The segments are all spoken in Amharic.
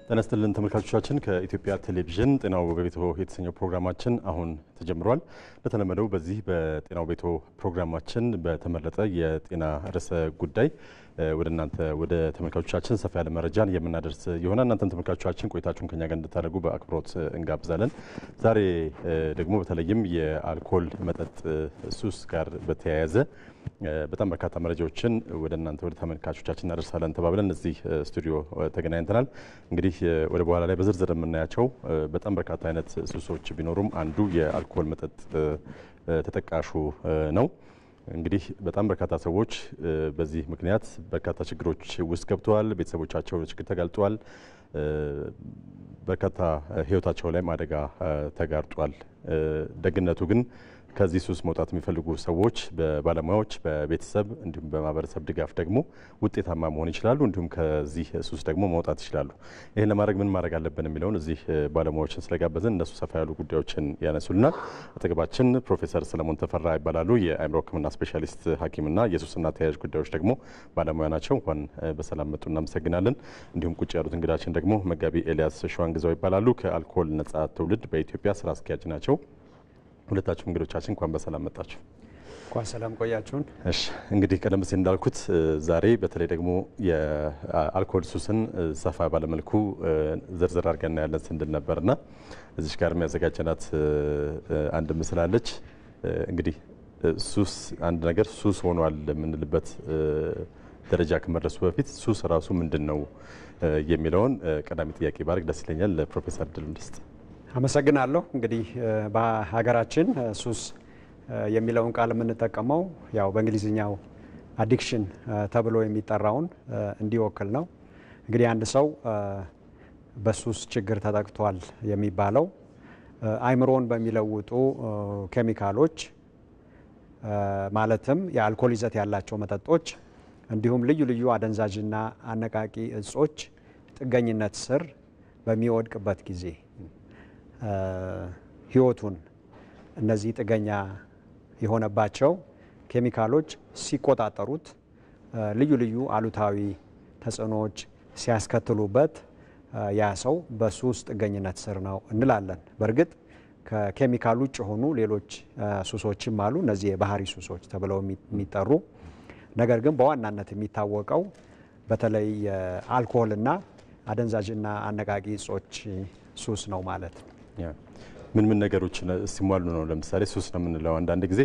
ተነስተልን ተመልካቾቻችን ከኢትዮጵያ ቴሌቪዥን ጤናው በቤቶ የተሰኘው ፕሮግራማችን አሁን ተጀምሯል። ለተለመደው በዚህ በጤናው ቤቶ ፕሮግራማችን በተመረጠ የጤና ርዕሰ ጉዳይ ወደ እናንተ ወደ ተመልካቾቻችን ሰፋ ያለ መረጃን የምናደርስ ይሆናል። እናንተም ተመልካቾቻችን ቆይታችሁን ከኛ ጋር እንድታደርጉ በአክብሮት እንጋብዛለን። ዛሬ ደግሞ በተለይም የአልኮል መጠጥ ሱስ ጋር በተያያዘ በጣም በርካታ መረጃዎችን ወደ እናንተ ወደ ተመልካቾቻችን እናደርሳለን ተባብለን እዚህ ስቱዲዮ ተገናኝተናል። እንግዲህ ወደ በኋላ ላይ በዝርዝር የምናያቸው በጣም በርካታ አይነት ሱሶች ቢኖሩም አንዱ የአልኮል መጠጥ ተጠቃሹ ነው። እንግዲህ በጣም በርካታ ሰዎች በዚህ ምክንያት በርካታ ችግሮች ውስጥ ገብተዋል። ቤተሰቦቻቸው ችግር ተጋልጧል። በርካታ ሕይወታቸው ላይ አደጋ ተጋርጧል። ደግነቱ ግን ከዚህ ሱስ መውጣት የሚፈልጉ ሰዎች በባለሙያዎች በቤተሰብ እንዲሁም በማህበረሰብ ድጋፍ ደግሞ ውጤታማ መሆን ይችላሉ። እንዲሁም ከዚህ ሱስ ደግሞ መውጣት ይችላሉ። ይህን ለማድረግ ምን ማድረግ አለብን የሚለውን እዚህ ባለሙያዎችን ስለጋበዝን እነሱ ሰፋ ያሉ ጉዳዮችን ያነሱልናል። አጠገባችን ፕሮፌሰር ሰለሞን ተፈራ ይባላሉ። የአእምሮ ሕክምና ስፔሻሊስት ሐኪምና የሱስና ተያያዥ ጉዳዮች ደግሞ ባለሙያ ናቸው። እንኳን በሰላም መጡ፣ እናመሰግናለን። እንዲሁም ቁጭ ያሉት እንግዳችን ደግሞ መጋቢ ኤልያስ ሸዋንግዛው ይባላሉ። ከአልኮል ነጻ ትውልድ በኢትዮጵያ ስራ አስኪያጅ ናቸው። ሁለታችሁ እንግዶቻችን እንኳን በሰላም መጣችሁ። እንኳን ሰላም ቆያችሁን። እሺ እንግዲህ ቀደም ሲል እንዳልኩት ዛሬ በተለይ ደግሞ የአልኮል ሱስን ሰፋ ባለመልኩ ዝርዝር አድርገን ያለን ስንል ነበርና እዚህ ጋር የሚያዘጋጀናት አንድ ምስል አለች። እንግዲህ ሱስ አንድ ነገር ሱስ ሆኗል የምንልበት ደረጃ ከመድረሱ በፊት ሱስ ራሱ ምንድነው የሚለውን ቀዳሚ ጥያቄ ባርግ ደስ ይለኛል። ለፕሮፌሰር ድሉን ልስጥ። አመሰግናለሁ። እንግዲህ በሀገራችን ሱስ የሚለውን ቃል የምንጠቀመው ያው በእንግሊዝኛው አዲክሽን ተብሎ የሚጠራውን እንዲወክል ነው። እንግዲህ አንድ ሰው በሱስ ችግር ተጠቅቷል የሚባለው አእምሮን በሚለውጡ ኬሚካሎች ማለትም የአልኮል ይዘት ያላቸው መጠጦች እንዲሁም ልዩ ልዩ አደንዛዥና አነቃቂ እጾች ጥገኝነት ስር በሚወድቅበት ጊዜ ህይወቱን እነዚህ ጥገኛ የሆነባቸው ኬሚካሎች ሲቆጣጠሩት ልዩ ልዩ አሉታዊ ተጽዕኖዎች ሲያስከትሉበት ያ ሰው በሱስ ጥገኝነት ስር ነው እንላለን። በእርግጥ ከኬሚካል ውጭ የሆኑ ሌሎች ሱሶችም አሉ፣ እነዚህ የባህሪ ሱሶች ተብለው የሚጠሩ ነገር ግን በዋናነት የሚታወቀው በተለይ የአልኮልና አደንዛዥና አነቃቂ እጾች ሱስ ነው ማለት ነው። ምን ነገሮች ሲሟሉ ነው ለምሳሌ ሱስ ነው የምንለው? አንዳንድ ጊዜ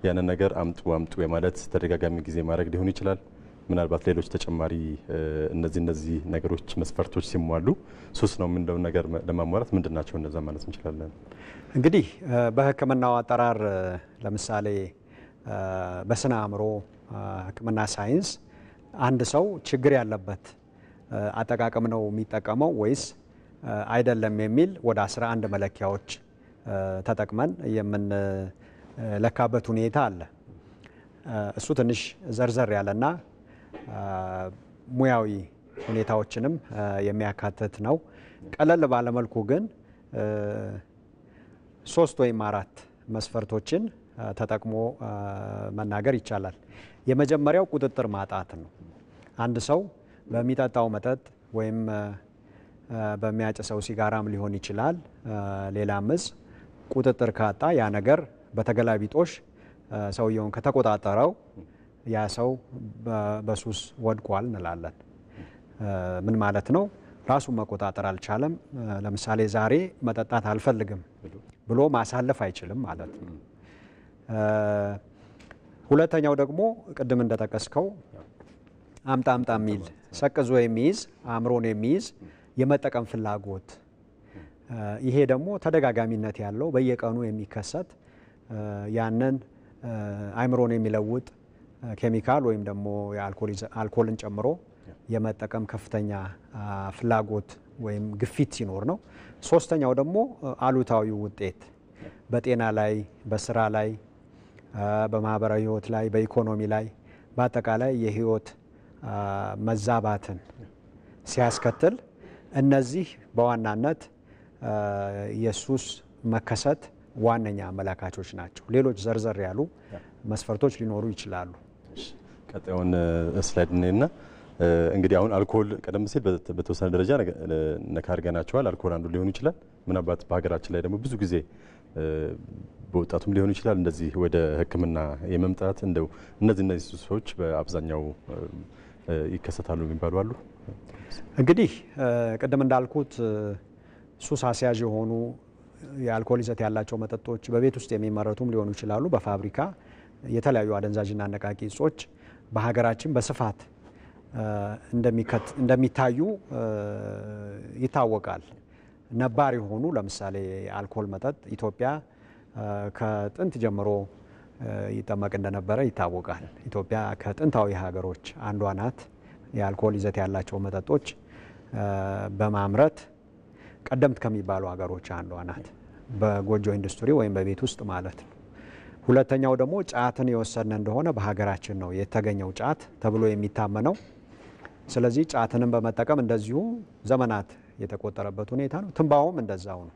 ያንን ነገር አምጡ የማለት ተደጋጋሚ ጊዜ ማድረግ ሊሆን ይችላል። ምናልባት ሌሎች ተጨማሪ እነዚህ ነገሮች መስፈርቶች ሲሟሉ ሱስ ነው የምንለው ነገር ለማሟላት ምንድናቸው እነዛ ማለት እንችላለን? እንግዲህ በሕክምናው አጠራር ለምሳሌ በስነ አእምሮ ሕክምና ሳይንስ አንድ ሰው ችግር ያለበት አጠቃቀም ነው የሚጠቀመው ወይስ አይደለም የሚል ወደ 11 መለኪያዎች ተጠቅመን የምንለካበት ሁኔታ አለ። እሱ ትንሽ ዘርዘር ያለና ሙያዊ ሁኔታዎችንም የሚያካትት ነው። ቀለል ባለመልኩ ግን 3 ወይም 4 መስፈርቶችን ተጠቅሞ መናገር ይቻላል። የመጀመሪያው ቁጥጥር ማጣት ነው። አንድ ሰው በሚጠጣው መጠጥ ወይም በሚያጨሰው ሲጋራም ሊሆን ይችላል ሌላም እጽ ቁጥጥር ካጣ ያ ነገር በተገላቢጦሽ ሰውየውን ከተቆጣጠረው ያ ሰው በሱስ ወድቋል እንላለን። ምን ማለት ነው? ራሱን መቆጣጠር አልቻለም። ለምሳሌ ዛሬ መጠጣት አልፈልግም ብሎ ማሳለፍ አይችልም ማለት ነው። ሁለተኛው ደግሞ ቅድም እንደጠቀስከው አምጣ የሚል ሰቅዞ የሚይዝ አእምሮን የሚይዝ የመጠቀም ፍላጎት፣ ይሄ ደግሞ ተደጋጋሚነት ያለው በየቀኑ የሚከሰት ያንን አእምሮን የሚለውጥ ኬሚካል ወይም ደግሞ የአልኮልን ጨምሮ የመጠቀም ከፍተኛ ፍላጎት ወይም ግፊት ሲኖር ነው። ሶስተኛው ደግሞ አሉታዊ ውጤት በጤና ላይ፣ በስራ ላይ፣ በማህበራዊ ህይወት ላይ፣ በኢኮኖሚ ላይ በአጠቃላይ የህይወት መዛባትን ሲያስከትል እነዚህ በዋናነት የሱስ መከሰት ዋነኛ አመላካቾች ናቸው። ሌሎች ዘርዘር ያሉ መስፈርቶች ሊኖሩ ይችላሉ። ቀጣዩን ስላይድ ነውና እንግዲህ አሁን አልኮል ቀደም ሲል በተወሰነ ደረጃ ነካ አድርገናቸዋል። አልኮል አንዱ ሊሆን ይችላል። ምናልባት በሀገራችን ላይ ደግሞ ብዙ ጊዜ በወጣቱም ሊሆን ይችላል እንደዚህ ወደ ሕክምና የመምጣት እንደው እነዚህ ሱሶች በአብዛኛው ይከሰታሉ የሚባሉ አሉ። እንግዲህ ቅድም እንዳልኩት ሱስ አስያዥ የሆኑ የአልኮል ይዘት ያላቸው መጠጦች በቤት ውስጥ የሚመረቱም ሊሆኑ ይችላሉ። በፋብሪካ የተለያዩ አደንዛዥና አነቃቂ እጾች በሀገራችን በስፋት እንደሚታዩ ይታወቃል። ነባር የሆኑ ለምሳሌ የአልኮል መጠጥ ኢትዮጵያ ከጥንት ጀምሮ ይጠመቅ እንደነበረ ይታወቃል። ኢትዮጵያ ከጥንታዊ ሀገሮች አንዷ ናት። የአልኮል ይዘት ያላቸው መጠጦች በማምረት ቀደምት ከሚባሉ ሀገሮች አንዷ ናት። በጎጆ ኢንዱስትሪ ወይም በቤት ውስጥ ማለት ነው። ሁለተኛው ደግሞ ጫትን የወሰድን እንደሆነ በሀገራችን ነው የተገኘው ጫት ተብሎ የሚታመነው። ስለዚህ ጫትንም በመጠቀም እንደዚሁ ዘመናት የተቆጠረበት ሁኔታ ነው። ትንባሆም እንደዛው ነው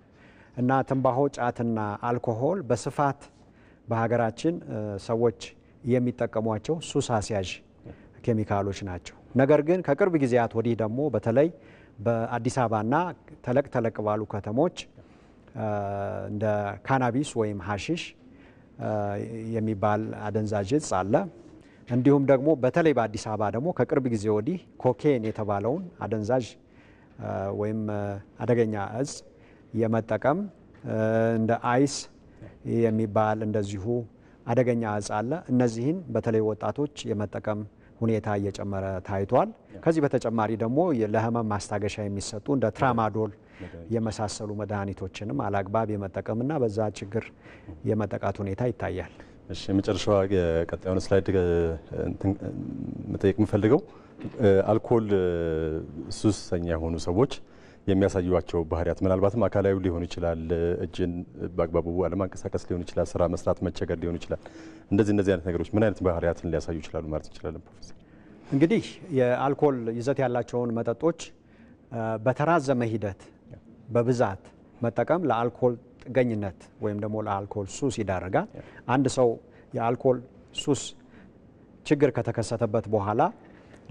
እና ትንባሆ፣ ጫትና አልኮሆል በስፋት በሀገራችን ሰዎች የሚጠቀሟቸው ሱስ አስያዥ ኬሚካሎች ናቸው። ነገር ግን ከቅርብ ጊዜያት ወዲህ ደግሞ በተለይ በአዲስ አበባና ተለቅ ባሉ ከተሞች እንደ ካናቢስ ወይም ሀሺሽ የሚባል አደንዛዥ እጽ አለ። እንዲሁም ደግሞ በተለይ በአዲስ አበባ ደግሞ ከቅርብ ጊዜ ወዲህ ኮኬን የተባለውን አደንዛዥ ወይም አደገኛ እጽ የመጠቀም እንደ አይስ የሚባል እንደዚሁ አደገኛ እጽ አለ። እነዚህን በተለይ ወጣቶች የመጠቀም ሁኔታ እየጨመረ ታይቷል። ከዚህ በተጨማሪ ደግሞ ለህመም ማስታገሻ የሚሰጡ እንደ ትራማዶል የመሳሰሉ መድኃኒቶችንም አላግባብ የመጠቀምና በዛ ችግር የመጠቃት ሁኔታ ይታያል። እሺ፣ የመጨረሻው የቀጣዩን ስላይድ መጠየቅ የምፈልገው አልኮል ሱሰኛ የሆኑ ሰዎች የሚያሳዩዋቸው ባህሪያት ምናልባትም አካላዊ ሊሆን ይችላል። እጅን በአግባቡ አለማንቀሳቀስ ሊሆን ይችላል። ስራ መስራት መቸገር ሊሆን ይችላል። እንደዚህ አይነት ነገሮች ምን አይነት ባህሪያትን ሊያሳዩ ይችላሉ ማለት እንችላለን ፕሮፌሰር? እንግዲህ የአልኮል ይዘት ያላቸውን መጠጦች በተራዘመ ሂደት በብዛት መጠቀም ለአልኮል ጥገኝነት ወይም ደግሞ ለአልኮል ሱስ ይዳረጋል። አንድ ሰው የአልኮል ሱስ ችግር ከተከሰተበት በኋላ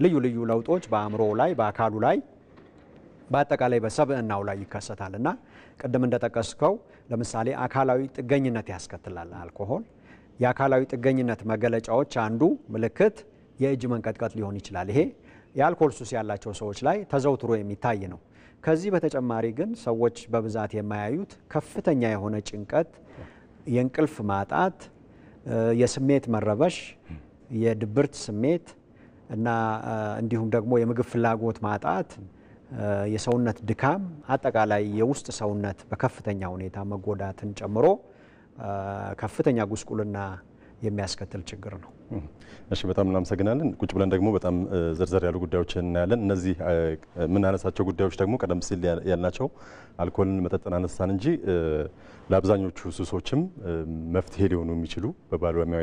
ልዩ ልዩ ለውጦች በአእምሮው ላይ፣ በአካሉ ላይ፣ በአጠቃላይ በሰብዕናው ላይ ይከሰታል እና ቅድም እንደጠቀስከው ለምሳሌ አካላዊ ጥገኝነት ያስከትላል አልኮሆል። የአካላዊ ጥገኝነት መገለጫዎች አንዱ ምልክት የእጅ መንቀጥቀጥ ሊሆን ይችላል። ይሄ የአልኮል ሱስ ያላቸው ሰዎች ላይ ተዘውትሮ የሚታይ ነው። ከዚህ በተጨማሪ ግን ሰዎች በብዛት የማያዩት ከፍተኛ የሆነ ጭንቀት፣ የእንቅልፍ ማጣት፣ የስሜት መረበሽ፣ የድብርት ስሜት እና እንዲሁም ደግሞ የምግብ ፍላጎት ማጣት፣ የሰውነት ድካም፣ አጠቃላይ የውስጥ ሰውነት በከፍተኛ ሁኔታ መጎዳትን ጨምሮ ከፍተኛ ጉስቁልና የሚያስከትል ችግር ነው። እሺ፣ በጣም እናመሰግናለን። ቁጭ ብለን ደግሞ በጣም ዘርዘር ያሉ ጉዳዮችን እናያለን። እነዚህ የምናነሳቸው ጉዳዮች ደግሞ ቀደም ሲል ያልናቸው አልኮልን፣ መጠጥን አነሳን እንጂ ለአብዛኞቹ ሱሶችም መፍትሄ ሊሆኑ የሚችሉ በባለሙያ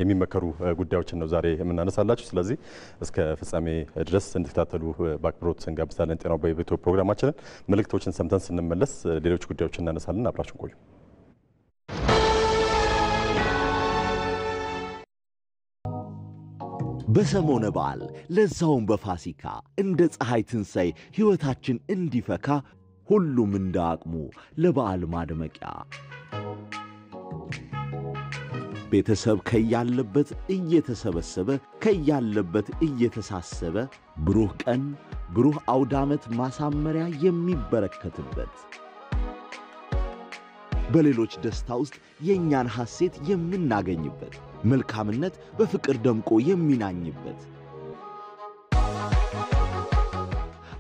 የሚመከሩ ጉዳዮችን ነው ዛሬ የምናነሳላችሁ። ስለዚህ እስከ ፍጻሜ ድረስ እንድትከታተሉ በአክብሮት እንጋብዛለን። ጤናው በቤቶ ፕሮግራማችንን መልእክቶችን ሰምተን ስንመለስ ሌሎች ጉዳዮችን እናነሳለን። አብራችሁን ቆዩ። በሰሞነ በዓል ለዛውም በፋሲካ እንደ ፀሐይ ትንሣኤ ሕይወታችን እንዲፈካ ሁሉም እንደ አቅሙ ለበዓል ማድመቂያ ቤተሰብ ከያለበት እየተሰበሰበ ከያለበት እየተሳሰበ ብሩህ ቀን ብሩህ አውደ ዓመት ማሳመሪያ የሚበረከትበት በሌሎች ደስታ ውስጥ የእኛን ሐሴት የምናገኝበት መልካምነት በፍቅር ደምቆ የሚናኝበት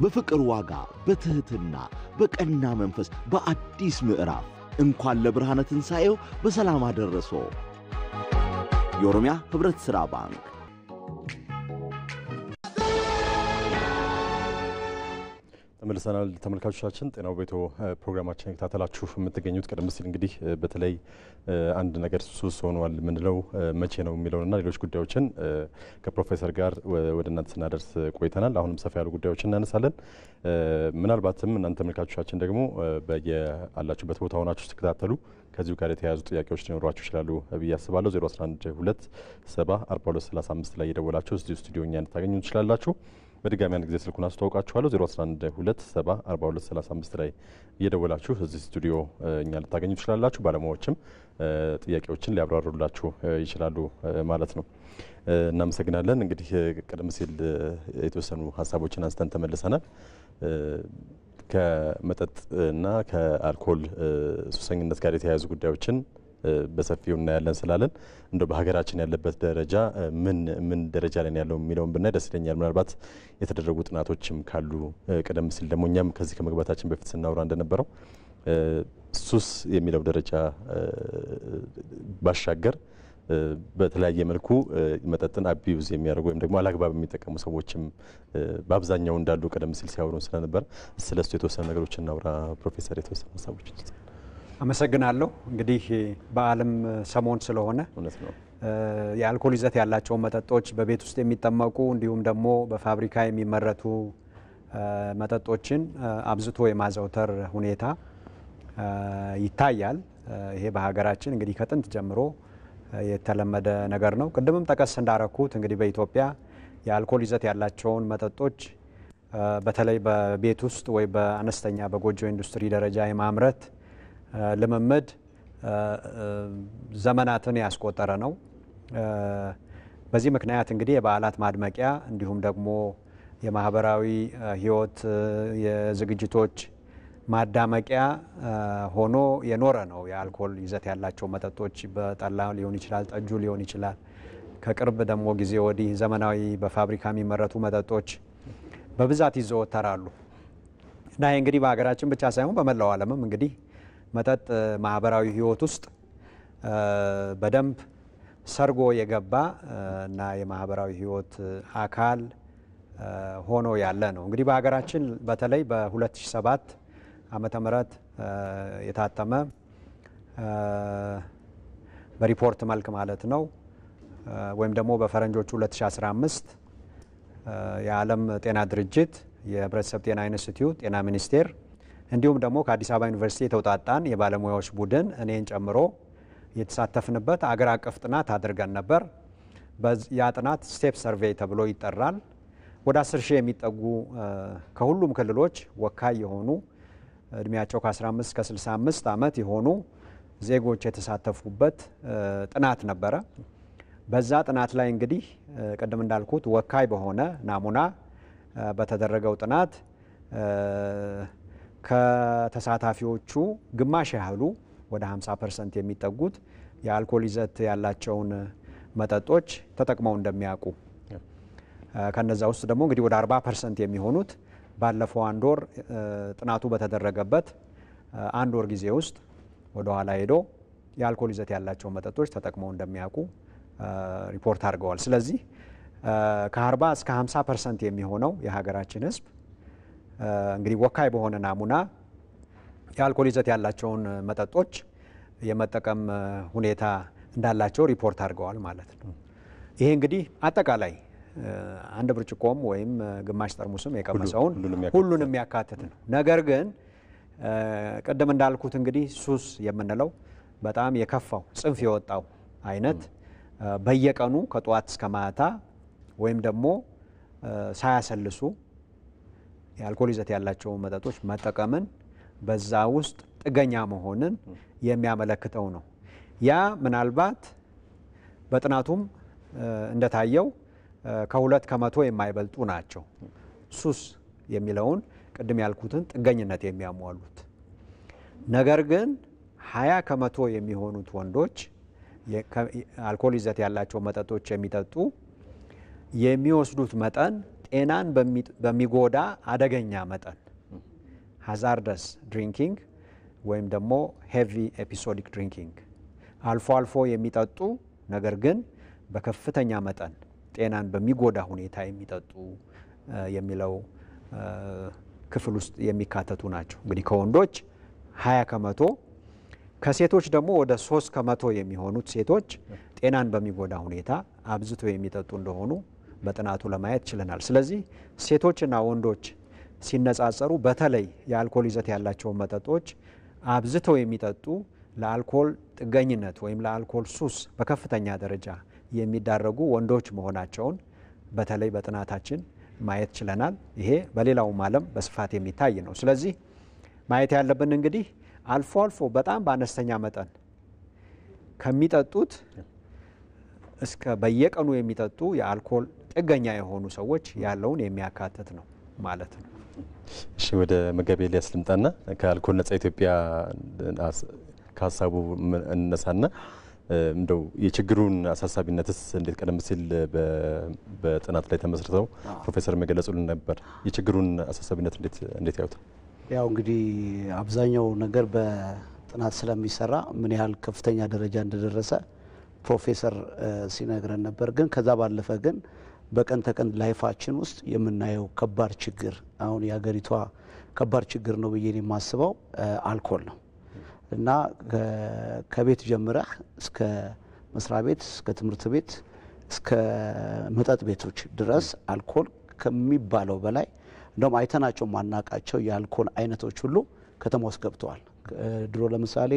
በፍቅር ዋጋ በትህትና በቀና መንፈስ በአዲስ ምዕራፍ እንኳን ለብርሃነ ትንሣኤው በሰላም አደረሶ። የኦሮሚያ ህብረት ሥራ ባንክ። ተመልሰናል። ተመልካቾቻችን ጤናው ቤቶ ፕሮግራማችን ተከታተላችሁ የምትገኙት ቀደም ሲል እንግዲህ በተለይ አንድ ነገር ሱስ ሆኗል ምንለው መቼ ነው የሚለውና ሌሎች ጉዳዮችን ከፕሮፌሰር ጋር ወደ እናንተ ስናደርስ ቆይተናል። አሁንም ሰፋ ያሉ ጉዳዮችን እናነሳለን። ምናልባትም እናንተ ተመልካቾቻችን ደግሞ በየአላችሁበት ቦታ ሆናችሁ ተከታተሉ ከዚሁ ጋር የተያያዙ ጥያቄዎች ሊኖሯችሁ ይችላሉ ብዬ አስባለሁ። 0112704235 ላይ የደወላችሁ እዚሁ ስቱዲዮ እኛን ልታገኙ ትችላላችሁ። በድጋሚ አንድ ጊዜ ስልኩን አስተዋውቃችኋለሁ። 0112704235 ላይ እየደወላችሁ እዚህ ስቱዲዮ እኛን ልታገኙ ትችላላችሁ። ባለሙያዎችም ጥያቄዎችን ሊያብራሩላችሁ ይችላሉ ማለት ነው። እናመሰግናለን። እንግዲህ ቀደም ሲል የተወሰኑ ሀሳቦችን አንስተን ተመልሰናል። ከመጠጥና ከአልኮል ሱሰኝነት ጋር የተያያዙ ጉዳዮችን በሰፊው እናያለን ስላለን እንደው በሀገራችን ያለበት ደረጃ ምን ደረጃ ላይ ያለው የሚለውን ብናይ ደስ ይለኛል። ምናልባት የተደረጉ ጥናቶችም ካሉ ቀደም ሲል ደግሞ እኛም ከዚህ ከመግባታችን በፊት ስናወራ እንደነበረው ሱስ የሚለው ደረጃ ባሻገር በተለያየ መልኩ መጠጥን አቢዩዝ የሚያደርጉ ወይም ደግሞ አላግባብ የሚጠቀሙ ሰዎችም በአብዛኛው እንዳሉ ቀደም ሲል ሲያወሩን ስለነበር ስለሱ የተወሰኑ ነገሮችን እናውራ። ፕሮፌሰር የተወሰኑ ሀሳቦች አመሰግናለሁ። እንግዲህ በዓለም ሰሞን ስለሆነ የአልኮል ይዘት ያላቸው መጠጦች በቤት ውስጥ የሚጠመቁ እንዲሁም ደግሞ በፋብሪካ የሚመረቱ መጠጦችን አብዝቶ የማዘውተር ሁኔታ ይታያል። ይሄ በሀገራችን እንግዲህ ከጥንት ጀምሮ የተለመደ ነገር ነው። ቅድምም ጠቀስ እንዳረኩት እንግዲህ በኢትዮጵያ የአልኮል ይዘት ያላቸውን መጠጦች በተለይ በቤት ውስጥ ወይ በአነስተኛ በጎጆ ኢንዱስትሪ ደረጃ የማምረት ልምምድ ዘመናትን ያስቆጠረ ነው። በዚህ ምክንያት እንግዲህ የበዓላት ማድመቂያ እንዲሁም ደግሞ የማህበራዊ ህይወት የዝግጅቶች ማዳመቂያ ሆኖ የኖረ ነው። የአልኮል ይዘት ያላቸው መጠጦች በጠላ ሊሆን ይችላል፣ ጠጁ ሊሆን ይችላል። ከቅርብ ደግሞ ጊዜ ወዲህ ዘመናዊ በፋብሪካ የሚመረቱ መጠጦች በብዛት ይዘወተራሉ እና ይህ እንግዲህ በሀገራችን ብቻ ሳይሆን በመላው ዓለምም እንግዲህ መጠጥ ማህበራዊ ህይወት ውስጥ በደንብ ሰርጎ የገባ እና የማህበራዊ ህይወት አካል ሆኖ ያለ ነው። እንግዲህ በሀገራችን በተለይ በ2007 ዓመተ ምህረት የታተመ በሪፖርት መልክ ማለት ነው ወይም ደግሞ በፈረንጆቹ 2015 የዓለም ጤና ድርጅት የህብረተሰብ ጤና ኢንስቲትዩት ጤና ሚኒስቴር እንዲሁም ደግሞ ከአዲስ አበባ ዩኒቨርሲቲ የተውጣጣን የባለሙያዎች ቡድን እኔን ጨምሮ የተሳተፍንበት አገር አቀፍ ጥናት አድርገን ነበር። ያ ጥናት ስቴፕ ሰርቬይ ተብሎ ይጠራል። ወደ 10,000 የሚጠጉ ከሁሉም ክልሎች ወካይ የሆኑ እድሜያቸው ከ15 እስከ 65 ዓመት የሆኑ ዜጎች የተሳተፉበት ጥናት ነበረ። በዛ ጥናት ላይ እንግዲህ ቅድም እንዳልኩት ወካይ በሆነ ናሙና በተደረገው ጥናት ከተሳታፊዎቹ ግማሽ ያህሉ ወደ 50% የሚጠጉት የአልኮል ይዘት ያላቸውን መጠጦች ተጠቅመው እንደሚያውቁ ከነዛ ውስጥ ደግሞ እንግዲህ ወደ 40% የሚሆኑት ባለፈው አንድ ወር ጥናቱ በተደረገበት አንድ ወር ጊዜ ውስጥ ወደ ኋላ ሄዶ የአልኮል ይዘት ያላቸው መጠጦች ተጠቅመው እንደሚያውቁ ሪፖርት አድርገዋል። ስለዚህ ከ40 እስከ 50% የሚሆነው የሀገራችን ሕዝብ እንግዲህ ወካይ በሆነ ናሙና የአልኮል ይዘት ያላቸውን መጠጦች የመጠቀም ሁኔታ እንዳላቸው ሪፖርት አድርገዋል ማለት ነው። ይሄ እንግዲህ አጠቃላይ አንድ ብርጭቆም ወይም ግማሽ ጠርሙስም የቀመሰውን ሁሉንም የሚያካትት ነው። ነገር ግን ቅድም እንዳልኩት እንግዲህ ሱስ የምንለው በጣም የከፋው ጽንፍ የወጣው አይነት በየቀኑ ከጠዋት እስከ ማታ ወይም ደግሞ ሳያሰልሱ የአልኮል ይዘት ያላቸው መጠጦች መጠቀምን በዛ ውስጥ ጥገኛ መሆንን የሚያመለክተው ነው። ያ ምናልባት በጥናቱም እንደታየው ከ2 ከመቶ የማይበልጡ ናቸው ሱስ የሚለውን ቅድም ያልኩትን ጥገኝነት የሚያሟሉት። ነገር ግን 20 ከመቶ የሚሆኑት ወንዶች አልኮል ይዘት ያላቸው መጠጦች የሚጠጡ የሚወስዱት መጠን ጤናን በሚጎዳ አደገኛ መጠን ሃዛርደስ ድሪንኪንግ ወይም ደግሞ ሄቪ ኤፒሶዲክ ድሪንኪንግ አልፎ አልፎ የሚጠጡ ነገር ግን በከፍተኛ መጠን ጤናን በሚጎዳ ሁኔታ የሚጠጡ የሚለው ክፍል ውስጥ የሚካተቱ ናቸው። እንግዲህ ከወንዶች 20 ከመቶ ከሴቶች ደግሞ ወደ 3 ከመቶ የሚሆኑት ሴቶች ጤናን በሚጎዳ ሁኔታ አብዝተው የሚጠጡ እንደሆኑ በጥናቱ ለማየት ችለናል። ስለዚህ ሴቶችና ወንዶች ሲነጻጸሩ በተለይ የአልኮል ይዘት ያላቸውን መጠጦች አብዝተው የሚጠጡ ለአልኮል ጥገኝነት ወይም ለአልኮል ሱስ በከፍተኛ ደረጃ የሚዳረጉ ወንዶች መሆናቸውን በተለይ በጥናታችን ማየት ችለናል። ይሄ በሌላውም ዓለም በስፋት የሚታይ ነው። ስለዚህ ማየት ያለብን እንግዲህ አልፎ አልፎ በጣም በአነስተኛ መጠን ከሚጠጡት እስከ በየቀኑ የሚጠጡ የአልኮል ጥገኛ የሆኑ ሰዎች ያለውን የሚያካትት ነው ማለት ነው። እሺ ወደ መጋቤ ኤልያስ ልምጣና ከአልኮል ነጻ ኢትዮጵያ ከሀሳቡ እነሳና እንደው የችግሩን አሳሳቢነትስ እንዴት ቀደም ሲል በጥናት ላይ ተመስርተው ፕሮፌሰር መገለጹልን ነበር። የችግሩን አሳሳቢነት እንዴት ያዩት? ያው እንግዲህ አብዛኛው ነገር በጥናት ስለሚሰራ ምን ያህል ከፍተኛ ደረጃ እንደደረሰ ፕሮፌሰር ሲነግረን ነበር። ግን ከዛ ባለፈ ግን በቀን ተቀን ላይፋችን ውስጥ የምናየው ከባድ ችግር አሁን የሀገሪቷ ከባድ ችግር ነው ብዬ የማስበው አልኮል ነው እና ከቤት ጀምረህ እስከ መስሪያ ቤት እስከ ትምህርት ቤት እስከ መጠጥ ቤቶች ድረስ አልኮል ከሚባለው በላይ እንደውም አይተናቸው ማናቃቸው የአልኮል አይነቶች ሁሉ ከተማ ውስጥ ገብተዋል። ድሮ ለምሳሌ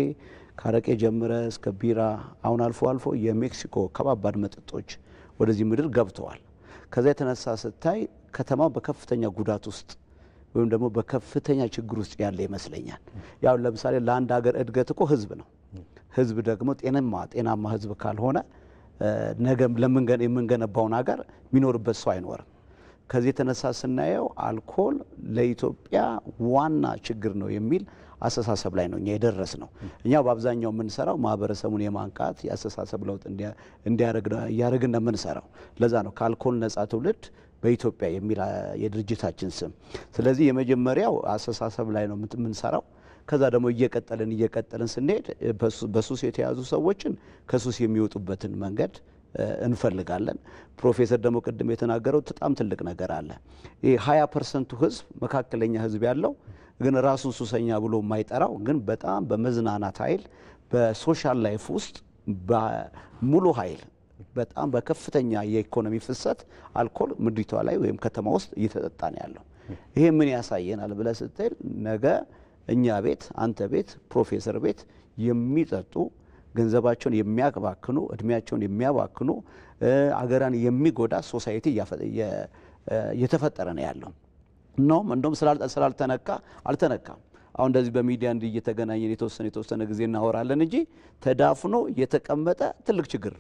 ካረቄ ጀምረ እስከ ቢራ አሁን አልፎ አልፎ የሜክሲኮ ከባባድ መጠጦች ወደዚህ ምድር ገብተዋል። ከዛ የተነሳ ስታይ ከተማ በከፍተኛ ጉዳት ውስጥ ወይም ደግሞ በከፍተኛ ችግር ውስጥ ያለ ይመስለኛል። ያው ለምሳሌ ለአንድ ሀገር እድገት እኮ ህዝብ ነው። ህዝብ ደግሞ ጤናማ ህዝብ ካልሆነ ነገ የምንገነባውን ሀገር የሚኖርበት ሰው አይኖርም። ከዚህ የተነሳ ስናየው አልኮል ለኢትዮጵያ ዋና ችግር ነው የሚል አስተሳሰብ ላይ ነው እኛ የደረስ ነው። እኛ በአብዛኛው የምንሰራው ማህበረሰቡን የማንቃት የአስተሳሰብ ለውጥ እያደረግን ነው የምንሰራው። ለዛ ነው ከአልኮል ነጻ ትውልድ በኢትዮጵያ የሚል የድርጅታችን ስም። ስለዚህ የመጀመሪያው አስተሳሰብ ላይ ነው የምንሰራው። ከዛ ደግሞ እየቀጠልን ስንሄድ በሱስ የተያዙ ሰዎችን ከሱስ የሚወጡበትን መንገድ እንፈልጋለን። ፕሮፌሰር ደግሞ ቅድም የተናገረው በጣም ትልቅ ነገር አለ። ይሄ 20% ህዝብ መካከለኛ ህዝብ ያለው ግን ራሱን ሱሰኛ ብሎ የማይጠራው ግን በጣም በመዝናናት ኃይል በሶሻል ላይፍ ውስጥ በሙሉ ኃይል በጣም በከፍተኛ የኢኮኖሚ ፍሰት አልኮል ምድሪቷ ላይ ወይም ከተማ ውስጥ እየተጠጣ ነው ያለው። ይሄ ምን ያሳየናል ብለህ ስትል ነገ እኛ ቤት አንተ ቤት ፕሮፌሰር ቤት የሚጠጡ ገንዘባቸውን የሚያባክኑ እድሜያቸውን የሚያባክኑ አገራን የሚጎዳ ሶሳይቲ እየተፈጠረ ነው ያለው። እንደውም ስላልተነካ አልተነካም። አሁን እንደዚህ በሚዲያ እንዲህ እየተገናኘን የተወሰነ ጊዜ እናወራለን እንጂ ተዳፍኖ የተቀመጠ ትልቅ ችግር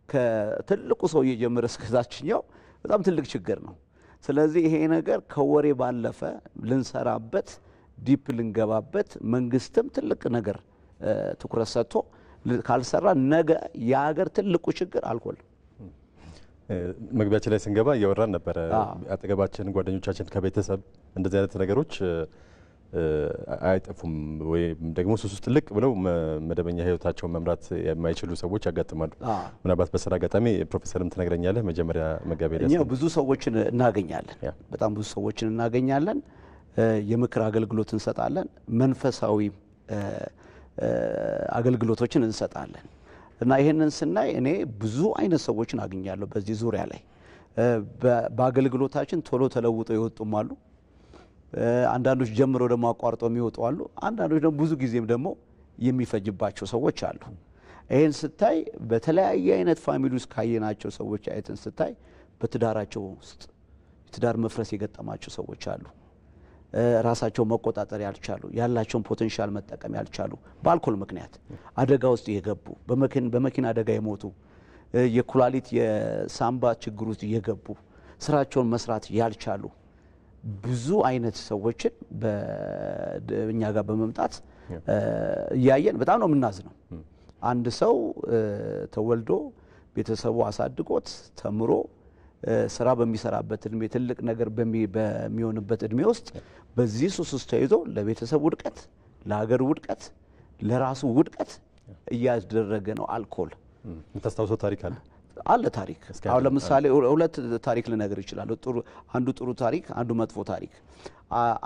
ከትልቁ ሰው እየጀመረ እስከታችኛው በጣም ትልቅ ችግር ነው። ስለዚህ ይሄ ነገር ከወሬ ባለፈ ልንሰራበት ዲፕ ልንገባበት መንግስትም ትልቅ ነገር ትኩረት ሰጥቶ ካልሰራ ነገ የሀገር ትልቁ ችግር አልኮል። መግቢያችን ላይ ስንገባ እያወራን ነበረ። አጠገባችን ጓደኞቻችን ከቤተሰብ እንደዚህ አይነት ነገሮች አይጠፉም ወይም ደግሞ ሱስ ውስጥ ልቅ ብለው መደበኛ ህይወታቸውን መምራት የማይችሉ ሰዎች ያጋጥማሉ። ምናልባት በስራ አጋጣሚ ፕሮፌሰርም ትነግረኛለህ። መጀመሪያ መጋቤ ኤልያስ እኛ ብዙ ሰዎችን እናገኛለን፣ በጣም ብዙ ሰዎችን እናገኛለን። የምክር አገልግሎት እንሰጣለን፣ መንፈሳዊ አገልግሎቶችን እንሰጣለን እና ይሄንን ስናይ እኔ ብዙ አይነት ሰዎችን አግኛለሁ በዚህ ዙሪያ ላይ። በአገልግሎታችን ቶሎ ተለውጠው ይወጡም አሉ። አንዳንዶች ጀምረው ደግሞ አቋርጠው የሚወጡ አሉ። አንዳንዶች ደግሞ ብዙ ጊዜም ደግሞ የሚፈጅባቸው ሰዎች አሉ። ይሄን ስታይ በተለያየ አይነት ፋሚሊ ውስጥ ካየናቸው ሰዎች አይተን ስታይ በትዳራቸው ውስጥ የትዳር መፍረስ የገጠማቸው ሰዎች አሉ። ራሳቸው መቆጣጠር ያልቻሉ ያላቸውን ፖቴንሻል መጠቀም ያልቻሉ በአልኮል ምክንያት አደጋ ውስጥ የገቡ በመኪና አደጋ የሞቱ የኩላሊት የሳምባ ችግር ውስጥ የገቡ ስራቸውን መስራት ያልቻሉ ብዙ አይነት ሰዎችን በእኛ ጋር በመምጣት እያየን በጣም ነው የምናዝነው። አንድ ሰው ተወልዶ ቤተሰቡ አሳድጎት ተምሮ ስራ በሚሰራበት እድሜ ትልቅ ነገር በሚሆንበት እድሜ ውስጥ በዚህ ሱስ ውስጥ ተይዞ ለቤተሰብ ውድቀት፣ ለሀገር ውድቀት፣ ለራሱ ውድቀት እያደረገ ነው አልኮል። የምታስታውሰው ታሪክ አለ? አለ ታሪክ። አሁን ለምሳሌ ሁለት ታሪክ ልነግር ይችላል። አንዱ ጥሩ ታሪክ፣ አንዱ መጥፎ ታሪክ።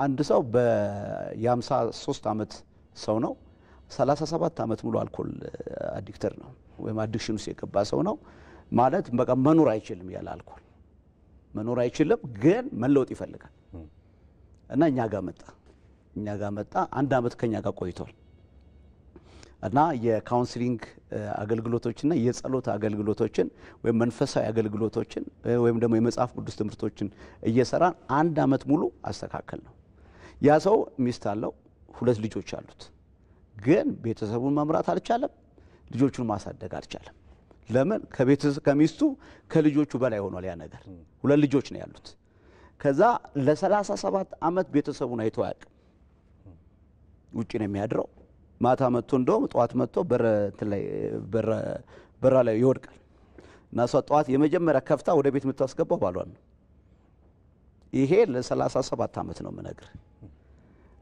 አንድ ሰው የ53 ዓመት ሰው ነው። 37 ዓመት ሙሉ አልኮል አዲክተር ነው ወይም አዲክሽን ውስጥ የገባ ሰው ነው ማለት በቃ መኖር አይችልም ያለ አልኮል መኖር አይችልም፣ ግን መለወጥ ይፈልጋል እና እኛ ጋር መጣ 1 ዓመት ከኛ ጋር ቆይቷል እና የካውንስሊንግ አገልግሎቶችና የጸሎት አገልግሎቶችን ወይም መንፈሳዊ አገልግሎቶችን ወይም ደግሞ የመጽሐፍ ቅዱስ ትምህርቶችን እየሰራን 1 ዓመት ሙሉ አስተካከል ነው። ያ ሰው ሚስት አለው፣ 2 ልጆች አሉት፣ ግን ቤተሰቡን መምራት አልቻለም፣ ልጆቹን ማሳደግ አልቻለም። ለምን? ከሚስቱ ከልጆቹ በላይ ሆኗል ያ ነገር። 2 ልጆች ነው ያሉት። ከዛ ለ37 ዓመት ቤተሰቡን አይቶ አያውቅም። ውጪ ነው የሚያድረው። ማታ መጥቶ እንደውም ጧት መጥቶ በራ ላይ ይወድቃል እና እሷ ጧት የመጀመሪያ ከፍታ ወደ ቤት የምታስገባው ባሏን ነው። ይሄ ለ37 ዓመት ነው የምነግርህ።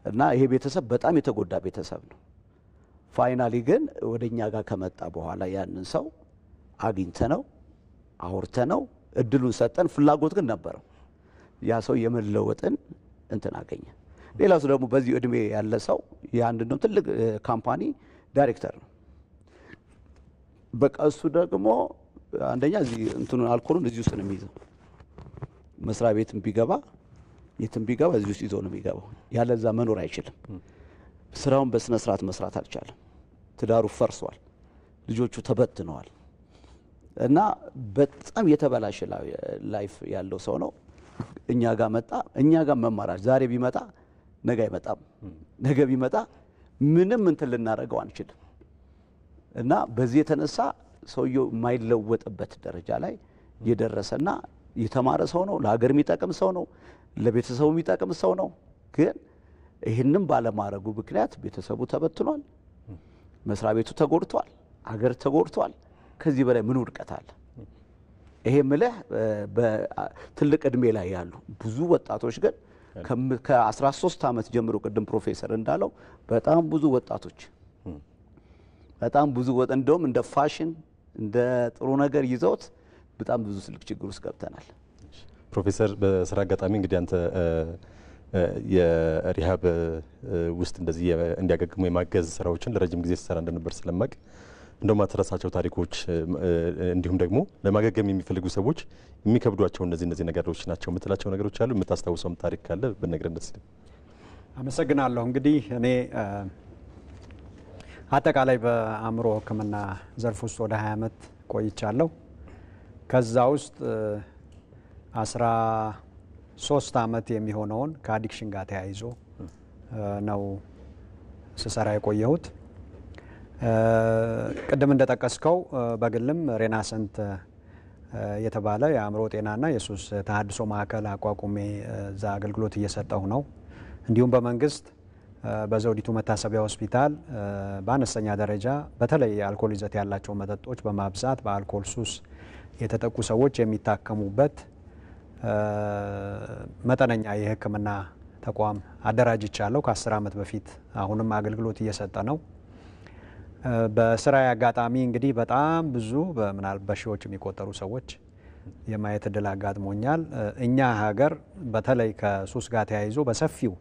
እና ይሄ ቤተሰብ በጣም የተጎዳ ቤተሰብ ነው። ፋይናሊ ግን ወደኛ ጋር ከመጣ በኋላ ያንን ሰው አግኝተነው አውርተነው እድሉን ሰጠን። ፍላጎት ግን ነበረው። ያ ሰው የመለወጥን እንትን አገኘ። ሌላው ደግሞ በዚህ እድሜ ያለ ሰው የአንድ ነው ትልቅ ካምፓኒ ዳይሬክተር ነው። በቃ እሱ ደግሞ አንደኛ እዚህ እንትኑን አልኮሉን እዚህ ውስጥ ነው የሚይዘው። መስሪያ ቤትም ቢገባ የትም ቢገባ እዚህ ውስጥ ይዞ ነው የሚገባው። ያለዛ መኖር አይችልም። ስራውን በስነ ስርዓት መስራት አልቻለም። ትዳሩ ፈርሷል። ልጆቹ ተበትነዋል እና በጣም የተበላሸ ላይፍ ያለው ሰው ነው። እኛ ጋር መጣ። እኛ ጋር መማራች ዛሬ ቢመጣ ነገ አይመጣም። ነገ ቢመጣ ምንም እንትን ልናደርገው አንችልም እና በዚህ የተነሳ ሰውየው የማይለወጥበት ደረጃ ላይ የደረሰና የተማረ ሰው ነው። ለሀገር የሚጠቅም ሰው ነው። ለቤተሰቡ የሚጠቅም ሰው ነው። ግን ይህንም ባለማድረጉ ምክንያት ቤተሰቡ ተበትኗል። መስሪያ ቤቱ ተጎድቷል። ሀገር ተጎድቷል። ከዚህ በላይ ምን ውድቀት አለ? ይሄ ምልህ በትልቅ እድሜ ላይ ያሉ ብዙ ወጣቶች ግን ከ13 ዓመት ጀምሮ ቅድም ፕሮፌሰር እንዳለው በጣም ብዙ ወጣቶች እንደውም እንደ ፋሽን እንደ ጥሩ ነገር ይዘውት በጣም ብዙ ትልቅ ችግር ውስጥ ገብተናል። ፕሮፌሰር በስራ አጋጣሚ እንግዲህ አንተ የሪሃብ ውስጥ እንደዚህ እንዲያገግሙ የማገዝ ስራዎችን ለረጅም ጊዜ ሲሰራ እንደነበር ስለማቅ እንደውም አትረሳቸው ታሪኮች እንዲሁም ደግሞ ለማገገም የሚፈልጉ ሰዎች የሚከብዷቸው እነዚህ ነገሮች ናቸው የምትላቸው ነገሮች አሉ? የምታስታውሰው ታሪክ ካለ ብነግረን ደስ ይላል። አመሰግናለሁ። እንግዲህ እኔ አጠቃላይ በአእምሮ ሕክምና ዘርፍ ውስጥ ወደ 20 ዓመት ቆይቻለሁ። ከዛ ውስጥ 13 ዓመት የሚሆነውን ከአዲክሽን ጋር ተያይዞ ነው ስሰራ የቆየሁት። ቅድም እንደጠቀስከው በግልም ሬናሰንት የተባለ የአእምሮ ጤናና የሱስ ተሃድሶ ማዕከል አቋቁሜ እዛ አገልግሎት እየሰጠሁ ነው። እንዲሁም በመንግስት በዘውዲቱ መታሰቢያ ሆስፒታል በአነስተኛ ደረጃ በተለይ የአልኮል ይዘት ያላቸው መጠጦች በማብዛት በአልኮል ሱስ የተጠቁ ሰዎች የሚታከሙበት መጠነኛ የሕክምና ተቋም አደራጅቻለሁ ከ10 ዓመት በፊት። አሁንም አገልግሎት እየሰጠ ነው። በስራ አጋጣሚ እንግዲህ በጣም ብዙ በምናል በሺዎች የሚቆጠሩ ሰዎች የማየት እድል አጋጥሞኛል። እኛ ሀገር በተለይ ከሱስ ጋር ተያይዞ በሰፊው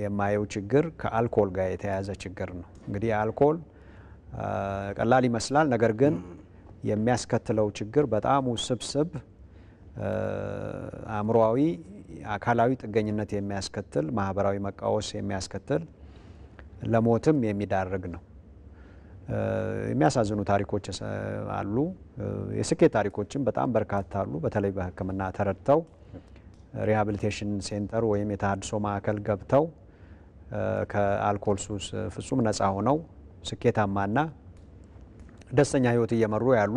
የማየው ችግር ከአልኮል ጋር የተያያዘ ችግር ነው። እንግዲህ አልኮል ቀላል ይመስላል፣ ነገር ግን የሚያስከትለው ችግር በጣም ውስብስብ አእምሮአዊ፣ አካላዊ ጥገኝነት የሚያስከትል ማህበራዊ መቃወስ የሚያስከትል ለሞትም የሚዳርግ ነው። የሚያሳዝኑ ታሪኮች አሉ። የስኬት ታሪኮችም በጣም በርካታ አሉ። በተለይ በሕክምና ተረድተው ሪሃቢሊቴሽን ሴንተር ወይም የተሃድሶ ማዕከል ገብተው ከአልኮል ሱስ ፍጹም ነፃ ሆነው ስኬታማና ደስተኛ ህይወት እየመሩ ያሉ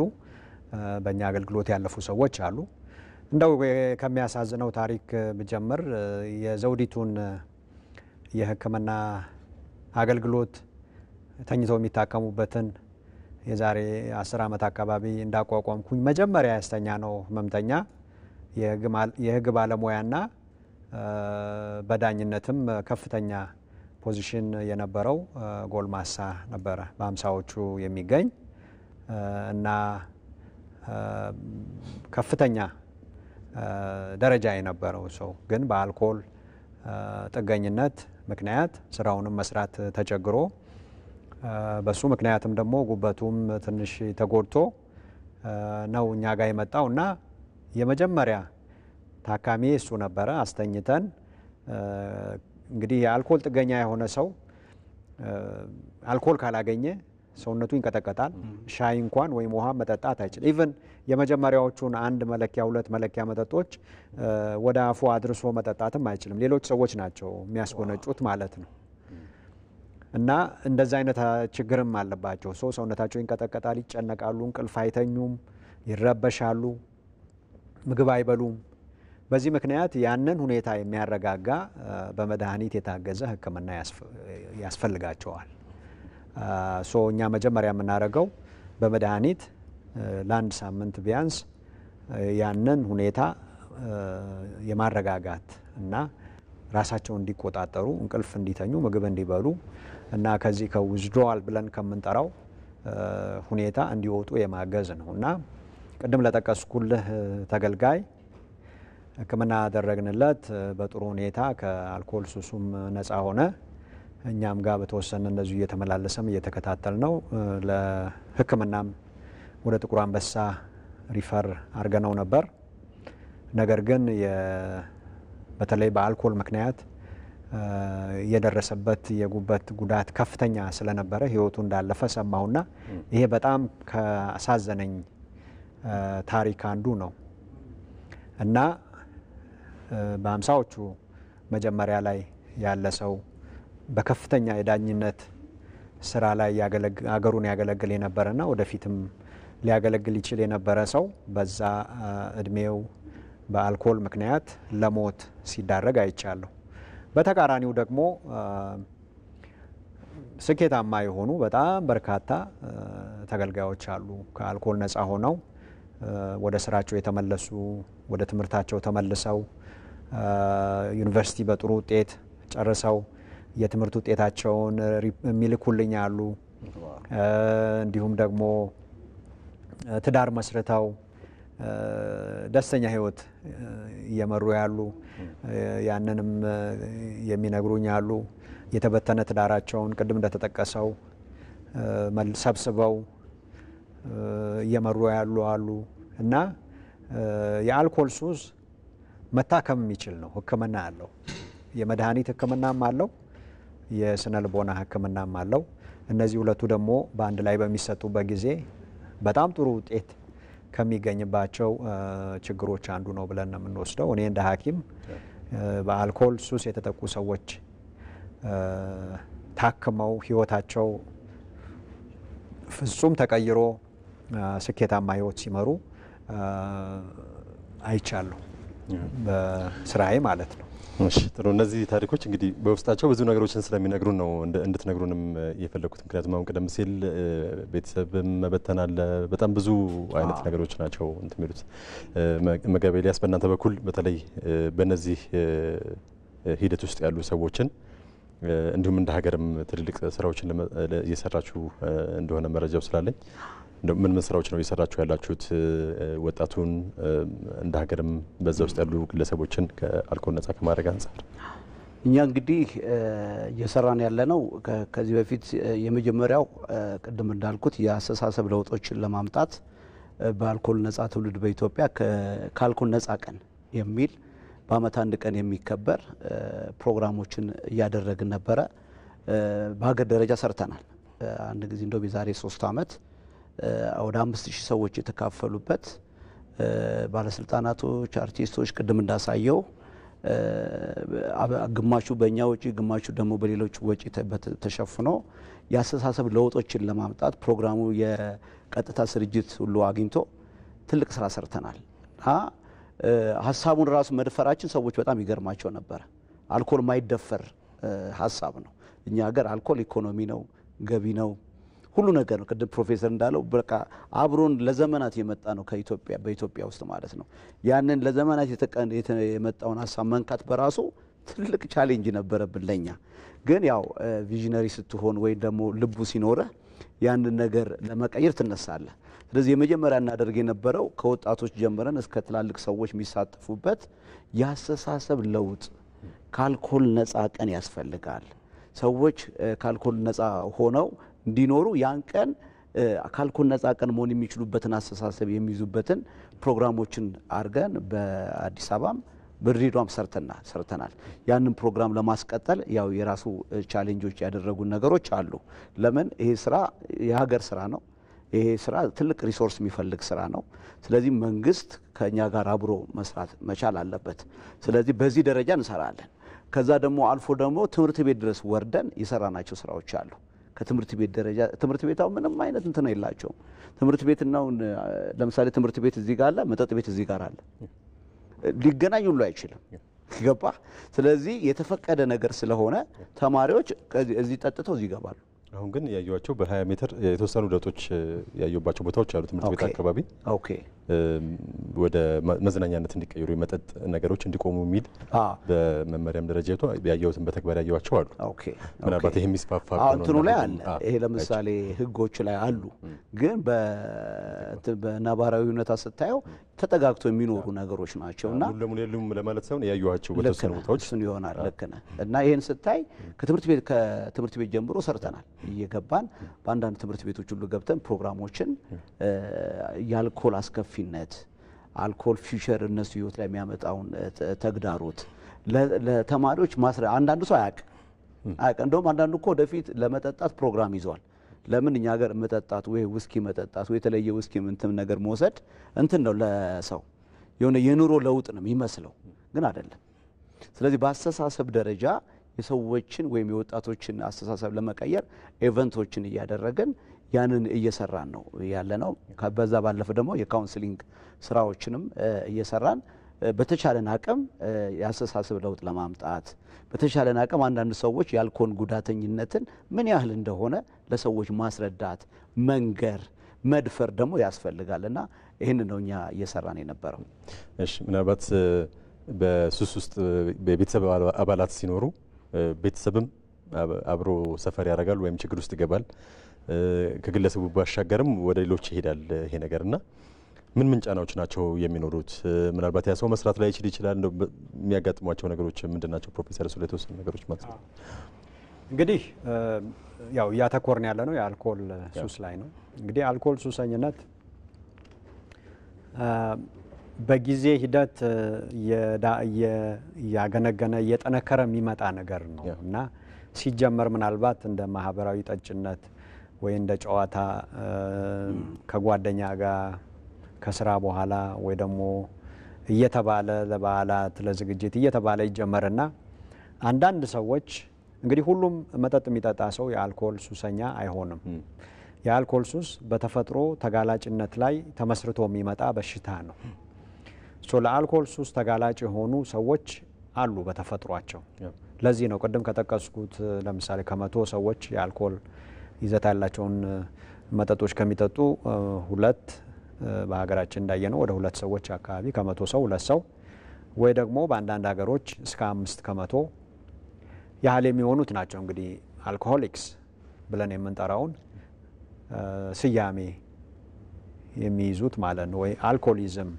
በእኛ አገልግሎት ያለፉ ሰዎች አሉ። እንደው ከሚያሳዝነው ታሪክ ብጀምር የዘውዲቱን የሕክምና አገልግሎት ተኝተው የሚታከሙበትን የዛሬ 10 ዓመት አካባቢ እንዳቋቋምኩኝ መጀመሪያ ያስተኛ ነው ህመምተኛ የህግ ባለሙያና በዳኝነትም ከፍተኛ ፖዚሽን የነበረው ጎልማሳ ነበረ፣ በ50ዎቹ የሚገኝ እና ከፍተኛ ደረጃ የነበረው ሰው ግን በአልኮል ጥገኝነት ምክንያት ስራውንም መስራት ተቸግሮ በሱ ምክንያትም ደግሞ ጉበቱም ትንሽ ተጎድቶ ነው እኛ ጋር የመጣው እና የመጀመሪያ ታካሚ እሱ ነበረ። አስተኝተን እንግዲህ የአልኮል ጥገኛ የሆነ ሰው አልኮል ካላገኘ ሰውነቱ ይንቀጠቀጣል። ሻይ እንኳን ወይም ውሃ መጠጣት አይችልም። ኢቭን የመጀመሪያዎቹን 1 መለኪያ 2 መለኪያ መጠጦች ወደ አፉ አድርሶ መጠጣትም አይችልም። ሌሎች ሰዎች ናቸው የሚያስጎነጩት ማለት ነው። እና እንደዛ አይነት ችግርም አለባቸው። ሰውነታቸው ይንቀጠቀጣል፣ ይጨነቃሉ፣ እንቅልፍ አይተኙም፣ ይረበሻሉ፣ ምግብ አይበሉም። በዚህ ምክንያት ያንን ሁኔታ የሚያረጋጋ በመድኃኒት የታገዘ ሕክምና ያስፈልጋቸዋል። እኛ መጀመሪያ የምናደርገው በመድኃኒት ለ1 ሳምንት ቢያንስ ያንን ሁኔታ የማረጋጋት እና ራሳቸውን እንዲቆጣጠሩ፣ እንቅልፍ እንዲተኙ፣ ምግብ እንዲበሉ እና ከዚህ ከዊዝድሮዋል ብለን ከምንጠራው ሁኔታ እንዲወጡ የማገዝ ነው እና ቅድም ለጠቀስኩልህ ተገልጋይ ሕክምና ያደረግንለት በጥሩ ሁኔታ ከአልኮል ሱሱም ነፃ ሆነ። እኛም ጋር በተወሰነ እንደዚሁ እየተመላለሰም እየተከታተል ነው። ለሕክምናም ወደ ጥቁር አንበሳ ሪፈር አድርገነው ነበር። ነገር ግን በተለይ በአልኮል ምክንያት የደረሰበት የጉበት ጉዳት ከፍተኛ ስለነበረ ህይወቱ እንዳለፈ ሰማሁና ይሄ በጣም ካሳዘነኝ ታሪክ አንዱ ነው እና በ50ዎቹ መጀመሪያ ላይ ያለ ሰው በከፍተኛ የዳኝነት ስራ ላይ አገሩን ያገለግል የነበረና ወደፊትም ሊያገለግል ይችል የነበረ ሰው በዛ እድሜው በአልኮል ምክንያት ለሞት ሲዳረግ አይቻለሁ። በተቃራኒው ደግሞ ስኬታማ የሆኑ በጣም በርካታ ተገልጋዮች አሉ። ከአልኮል ነፃ ሆነው ወደ ስራቸው የተመለሱ፣ ወደ ትምህርታቸው ተመልሰው ዩኒቨርሲቲ በጥሩ ውጤት ጨርሰው የትምህርት ውጤታቸውን የሚልኩልኝ አሉ። እንዲሁም ደግሞ ትዳር መስርተው ደስተኛ ህይወት እየመሩ ያሉ ያንንም የሚነግሩኝ አሉ። የተበተነ ትዳራቸውን ቅድም እንደተጠቀሰው ሰብስበው እየመሩ ያሉ አሉ እና የአልኮል ሱስ መታከም የሚችል ነው። ሕክምና አለው። የመድኃኒት ሕክምናም አለው፣ የስነ ልቦና ሕክምናም አለው። እነዚህ ሁለቱ ደግሞ በአንድ ላይ በሚሰጡበት ጊዜ በጣም ጥሩ ውጤት ከሚገኝባቸው ችግሮች አንዱ ነው ብለን ነው የምንወስደው። እኔ እንደ ሐኪም በአልኮል ሱስ የተጠቁ ሰዎች ታክመው ህይወታቸው ፍጹም ተቀይሮ ስኬታማ ህይወት ሲመሩ አይቻለሁ በስራዬ ማለት ነው። እሺ ጥሩ። እነዚህ ታሪኮች እንግዲህ በውስጣቸው ብዙ ነገሮችን ስለሚነግሩን ነው እንድትነግሩንም የፈለኩት። ምክንያቱም አሁን ቀደም ሲል ቤተሰብም መበተን አለ፣ በጣም ብዙ አይነት ነገሮች ናቸው እንትን የሚሉት። መጋቤ ኤልያስ በእናንተ በኩል በተለይ በእነዚህ ሂደት ውስጥ ያሉ ሰዎችን እንዲሁም እንደ ሀገርም ትልልቅ ስራዎችን እየሰራችሁ እንደሆነ መረጃው ስላለኝ ምን ስራዎች ነው እየሰራችሁ ያላችሁት? ወጣቱን እንደ ሀገርም በዛ ውስጥ ያሉ ግለሰቦችን ከአልኮል ነጻ ከማድረግ አንጻር እኛ እንግዲህ እየሰራን ያለ ነው። ከዚህ በፊት የመጀመሪያው ቅድም እንዳልኩት የአስተሳሰብ ለውጦችን ለማምጣት በአልኮል ነጻ ትውልድ በኢትዮጵያ ከአልኮል ነጻ ቀን የሚል በአመት አንድ ቀን የሚከበር ፕሮግራሞችን እያደረግን ነበረ። በሀገር ደረጃ ሰርተናል። አንድ ጊዜ እንደው የዛሬ 3 አመት ወደ 5000 ሰዎች የተካፈሉበት ባለስልጣናቶች፣ አርቲስቶች ቅድም እንዳሳየው ግማሹ በእኛ ወጪ ግማሹ ደግሞ በሌሎች ወጪ ተሸፍኖ የአስተሳሰብ ለውጦችን ለማምጣት ፕሮግራሙ የቀጥታ ስርጭት ሁሉ አግኝቶ ትልቅ ስራ ሰርተናል። ሀሳቡን ራሱ መድፈራችን ሰዎች በጣም ይገርማቸው ነበር። አልኮል ማይደፈር ሀሳብ ነው። እኛ ሀገር አልኮል ኢኮኖሚ ነው፣ ገቢ ነው፣ ሁሉ ነገር ነው። ቅድም ፕሮፌሰር እንዳለው በቃ አብሮን ለዘመናት የመጣ ነው ከኢትዮጵያ በኢትዮጵያ ውስጥ ማለት ነው። ያንን ለዘመናት የመጣውን ሀሳብ መንካት በራሱ ትልቅ ቻሌንጅ ነበረብን ለኛ። ግን ያው ቪዥነሪ ስትሆን ወይ ደግሞ ልቡ ሲኖረ ያንን ነገር ለመቀየር ትነሳለህ። ስለዚህ የመጀመሪያ እናደርግ የነበረው ከወጣቶች ጀምረን እስከ ትላልቅ ሰዎች የሚሳተፉበት ያስተሳሰብ ለውጥ ከአልኮል ነፃ ቀን ያስፈልጋል። ሰዎች ከአልኮል ነፃ ሆነው እንዲኖሩ ያን ቀን ከአልኮል ነፃ ቀን መሆን የሚችሉበትን አስተሳሰብ የሚይዙበትን ፕሮግራሞችን አድርገን በአዲስ አበባም በድሬዳዋም ሰርተናል። ያንን ፕሮግራም ለማስቀጠል ያው የራሱ ቻሌንጆች ያደረጉን ነገሮች አሉ። ለምን ይሄ ስራ የሀገር ስራ ነው። ይሄ ስራ ትልቅ ሪሶርስ የሚፈልግ ስራ ነው። ስለዚህ መንግስት ከኛ ጋር አብሮ መስራት መቻል አለበት። ስለዚህ በዚህ ደረጃ እንሰራለን። ከዛ ደግሞ አልፎ ደግሞ ትምህርት ቤት ድረስ ወርደን የሰራናቸው ስራዎች አሉ። ከትምህርት ቤት ደረጃ ትምህርት ቤታው ምንም አይነት እንትን የላቸውም። ትምህርት ቤት ነው ለምሳሌ ትምህርት ቤት እዚህ ጋር አለ፣ መጠጥ ቤት እዚህ ጋር አለ። ሊገናኝ ሁሉ አይችልም። ገባ? ስለዚህ የተፈቀደ ነገር ስለሆነ ተማሪዎች እዚህ ጠጥተው እዚህ ይገባሉ። አሁን ግን ያዩዋቸው በ20 ሜትር የተወሰኑ ለውጦች ያዩባቸው ቦታዎች አሉ። ትምህርት ቤት አካባቢ ወደ መዝናኛነት እንዲቀየሩ የመጠጥ ነገሮች እንዲቆሙ የሚል በመመሪያም ደረጃ ያየሁትን በተግባር ያዩዋቸው አሉ። ምናልባት ይሄ የሚስፋፋ እንትኑ ላይ አለ። ይሄ ለምሳሌ ህጎች ላይ አሉ። ግን በነባራዊ ሁኔታ ስታየው ተጠጋግቶ የሚኖሩ ነገሮች ናቸውና ሙሉ ለሙሉ የሉም ለማለት ሳይሆን ያዩዋቸው በተወሰኑ ቦታዎች እሱን ይሆናል። ልክ ነህ። እና ይሄን ስታይ ከትምህርት ቤት ጀምሮ ሰርተናል። እየገባን በአንዳንድ ትምህርት ቤቶች ሁሉ ገብተን ፕሮግራሞችን የአልኮል አስከፊነት አልኮል ፊውቸር እነሱ ህይወት ላይ የሚያመጣውን ተግዳሮት ለተማሪዎች አንዳንዱ ሰው አያውቅ። እንደውም አንዳንዱ እኮ ወደፊት ለመጠጣት ፕሮግራም ይዟል። ለምን እኛ ሀገር መጠጣት ወይ ውስኪ መጠጣት ወይ የተለየ ውስኪ ምንትም ነገር መውሰድ እንትን ነው ለሰው የሆነ የኑሮ ለውጥ ነው የሚመስለው፣ ግን አይደለም። ስለዚህ በአስተሳሰብ ደረጃ የሰዎችን ወይም የወጣቶችን አስተሳሰብ ለመቀየር ኢቨንቶችን እያደረግን ያንን እየሰራን ነው ያለነው። በዛ ባለፈ ደግሞ የካውንስሊንግ ስራዎችንም እየሰራን በተቻለን አቅም የአስተሳሰብ ለውጥ ለማምጣት በተቻለን አቅም አንዳንድ ሰዎች የአልኮል ጉዳተኝነትን ምን ያህል እንደሆነ ለሰዎች ማስረዳት፣ መንገር፣ መድፈር ደግሞ ያስፈልጋልና ይህን ነው እኛ እየሰራን የነበረው። እሺ፣ ምናልባት በሱስ ውስጥ በቤተሰብ አባላት ሲኖሩ ቤተሰብም አብሮ ሰፈር ያደርጋል ወይም ችግር ውስጥ ይገባል። ከግለሰቡ ባሻገርም ወደ ሌሎች ይሄዳል ይሄ ነገርና ምን ጫናዎች ናቸው የሚኖሩት? ምናልባት ያ ሰው መስራት ላይ ይችላል። እንደው የሚያጋጥሟቸው ነገሮች ምንድናቸው? ፕሮፌሰር እሱ ላይ የተወሰኑ ነገሮች ማለት ነው። እንግዲህ ያው እያተኮርን ያለ ነው የአልኮል ሱስ ላይ ነው። እንግዲህ አልኮል ሱሰኝነት በጊዜ ሂደት ያገነገነ እየጠነከረ የሚመጣ ነገር ነው እና ሲጀመር ምናልባት እንደ ማህበራዊ ጠጭነት ወይ እንደ ጨዋታ ከጓደኛ ጋር ከስራ በኋላ ወይ ደግሞ እየተባለ ለበዓላት ለዝግጅት እየተባለ ይጀመርና አንዳንድ ሰዎች እንግዲህ ሁሉም መጠጥ የሚጠጣ ሰው የአልኮል ሱሰኛ አይሆንም። የአልኮል ሱስ በተፈጥሮ ተጋላጭነት ላይ ተመስርቶ የሚመጣ በሽታ ነው። ለአልኮል ሱስ ተጋላጭ የሆኑ ሰዎች አሉ በተፈጥሯቸው። ለዚህ ነው ቅድም ከጠቀስኩት ለምሳሌ ከመቶ ሰዎች የአልኮል ይዘት ያላቸውን መጠጦች ከሚጠጡ ሁለት በሀገራችን እንዳየነው ወደ 2 ሰዎች አካባቢ ከመቶ ሰው 2 ሰው ወይ ደግሞ በአንዳንድ ሀገሮች እስከ 5 ከመቶ ያህል የሚሆኑት ናቸው እንግዲህ አልኮሆሊክስ ብለን የምንጠራውን ስያሜ የሚይዙት ማለት ነው። ወይ አልኮሊዝም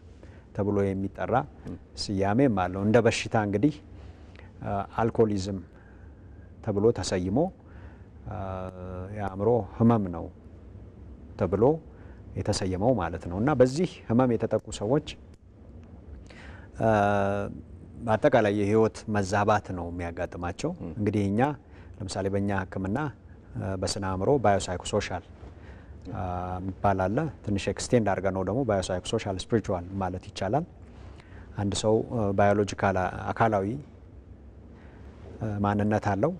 ተብሎ የሚጠራ ስያሜም አለው። እንደ በሽታ እንግዲህ አልኮሊዝም ተብሎ ተሰይሞ የአእምሮ ህመም ነው ተብሎ የተሰየመው ማለት ነው። እና በዚህ ህመም የተጠቁ ሰዎች በአጠቃላይ የህይወት መዛባት ነው የሚያጋጥማቸው። እንግዲህ እኛ ለምሳሌ በእኛ ሕክምና በስነ አእምሮ ባዮሳይኮሶሻል ይባላል። ትንሽ ኤክስቴንድ አድርገን ነው ደግሞ ባዮሳይኮሶሻል ስፒሪቹዋል ማለት ይቻላል። አንድ ሰው ባዮሎጂካል አካላዊ ማንነት አለው፣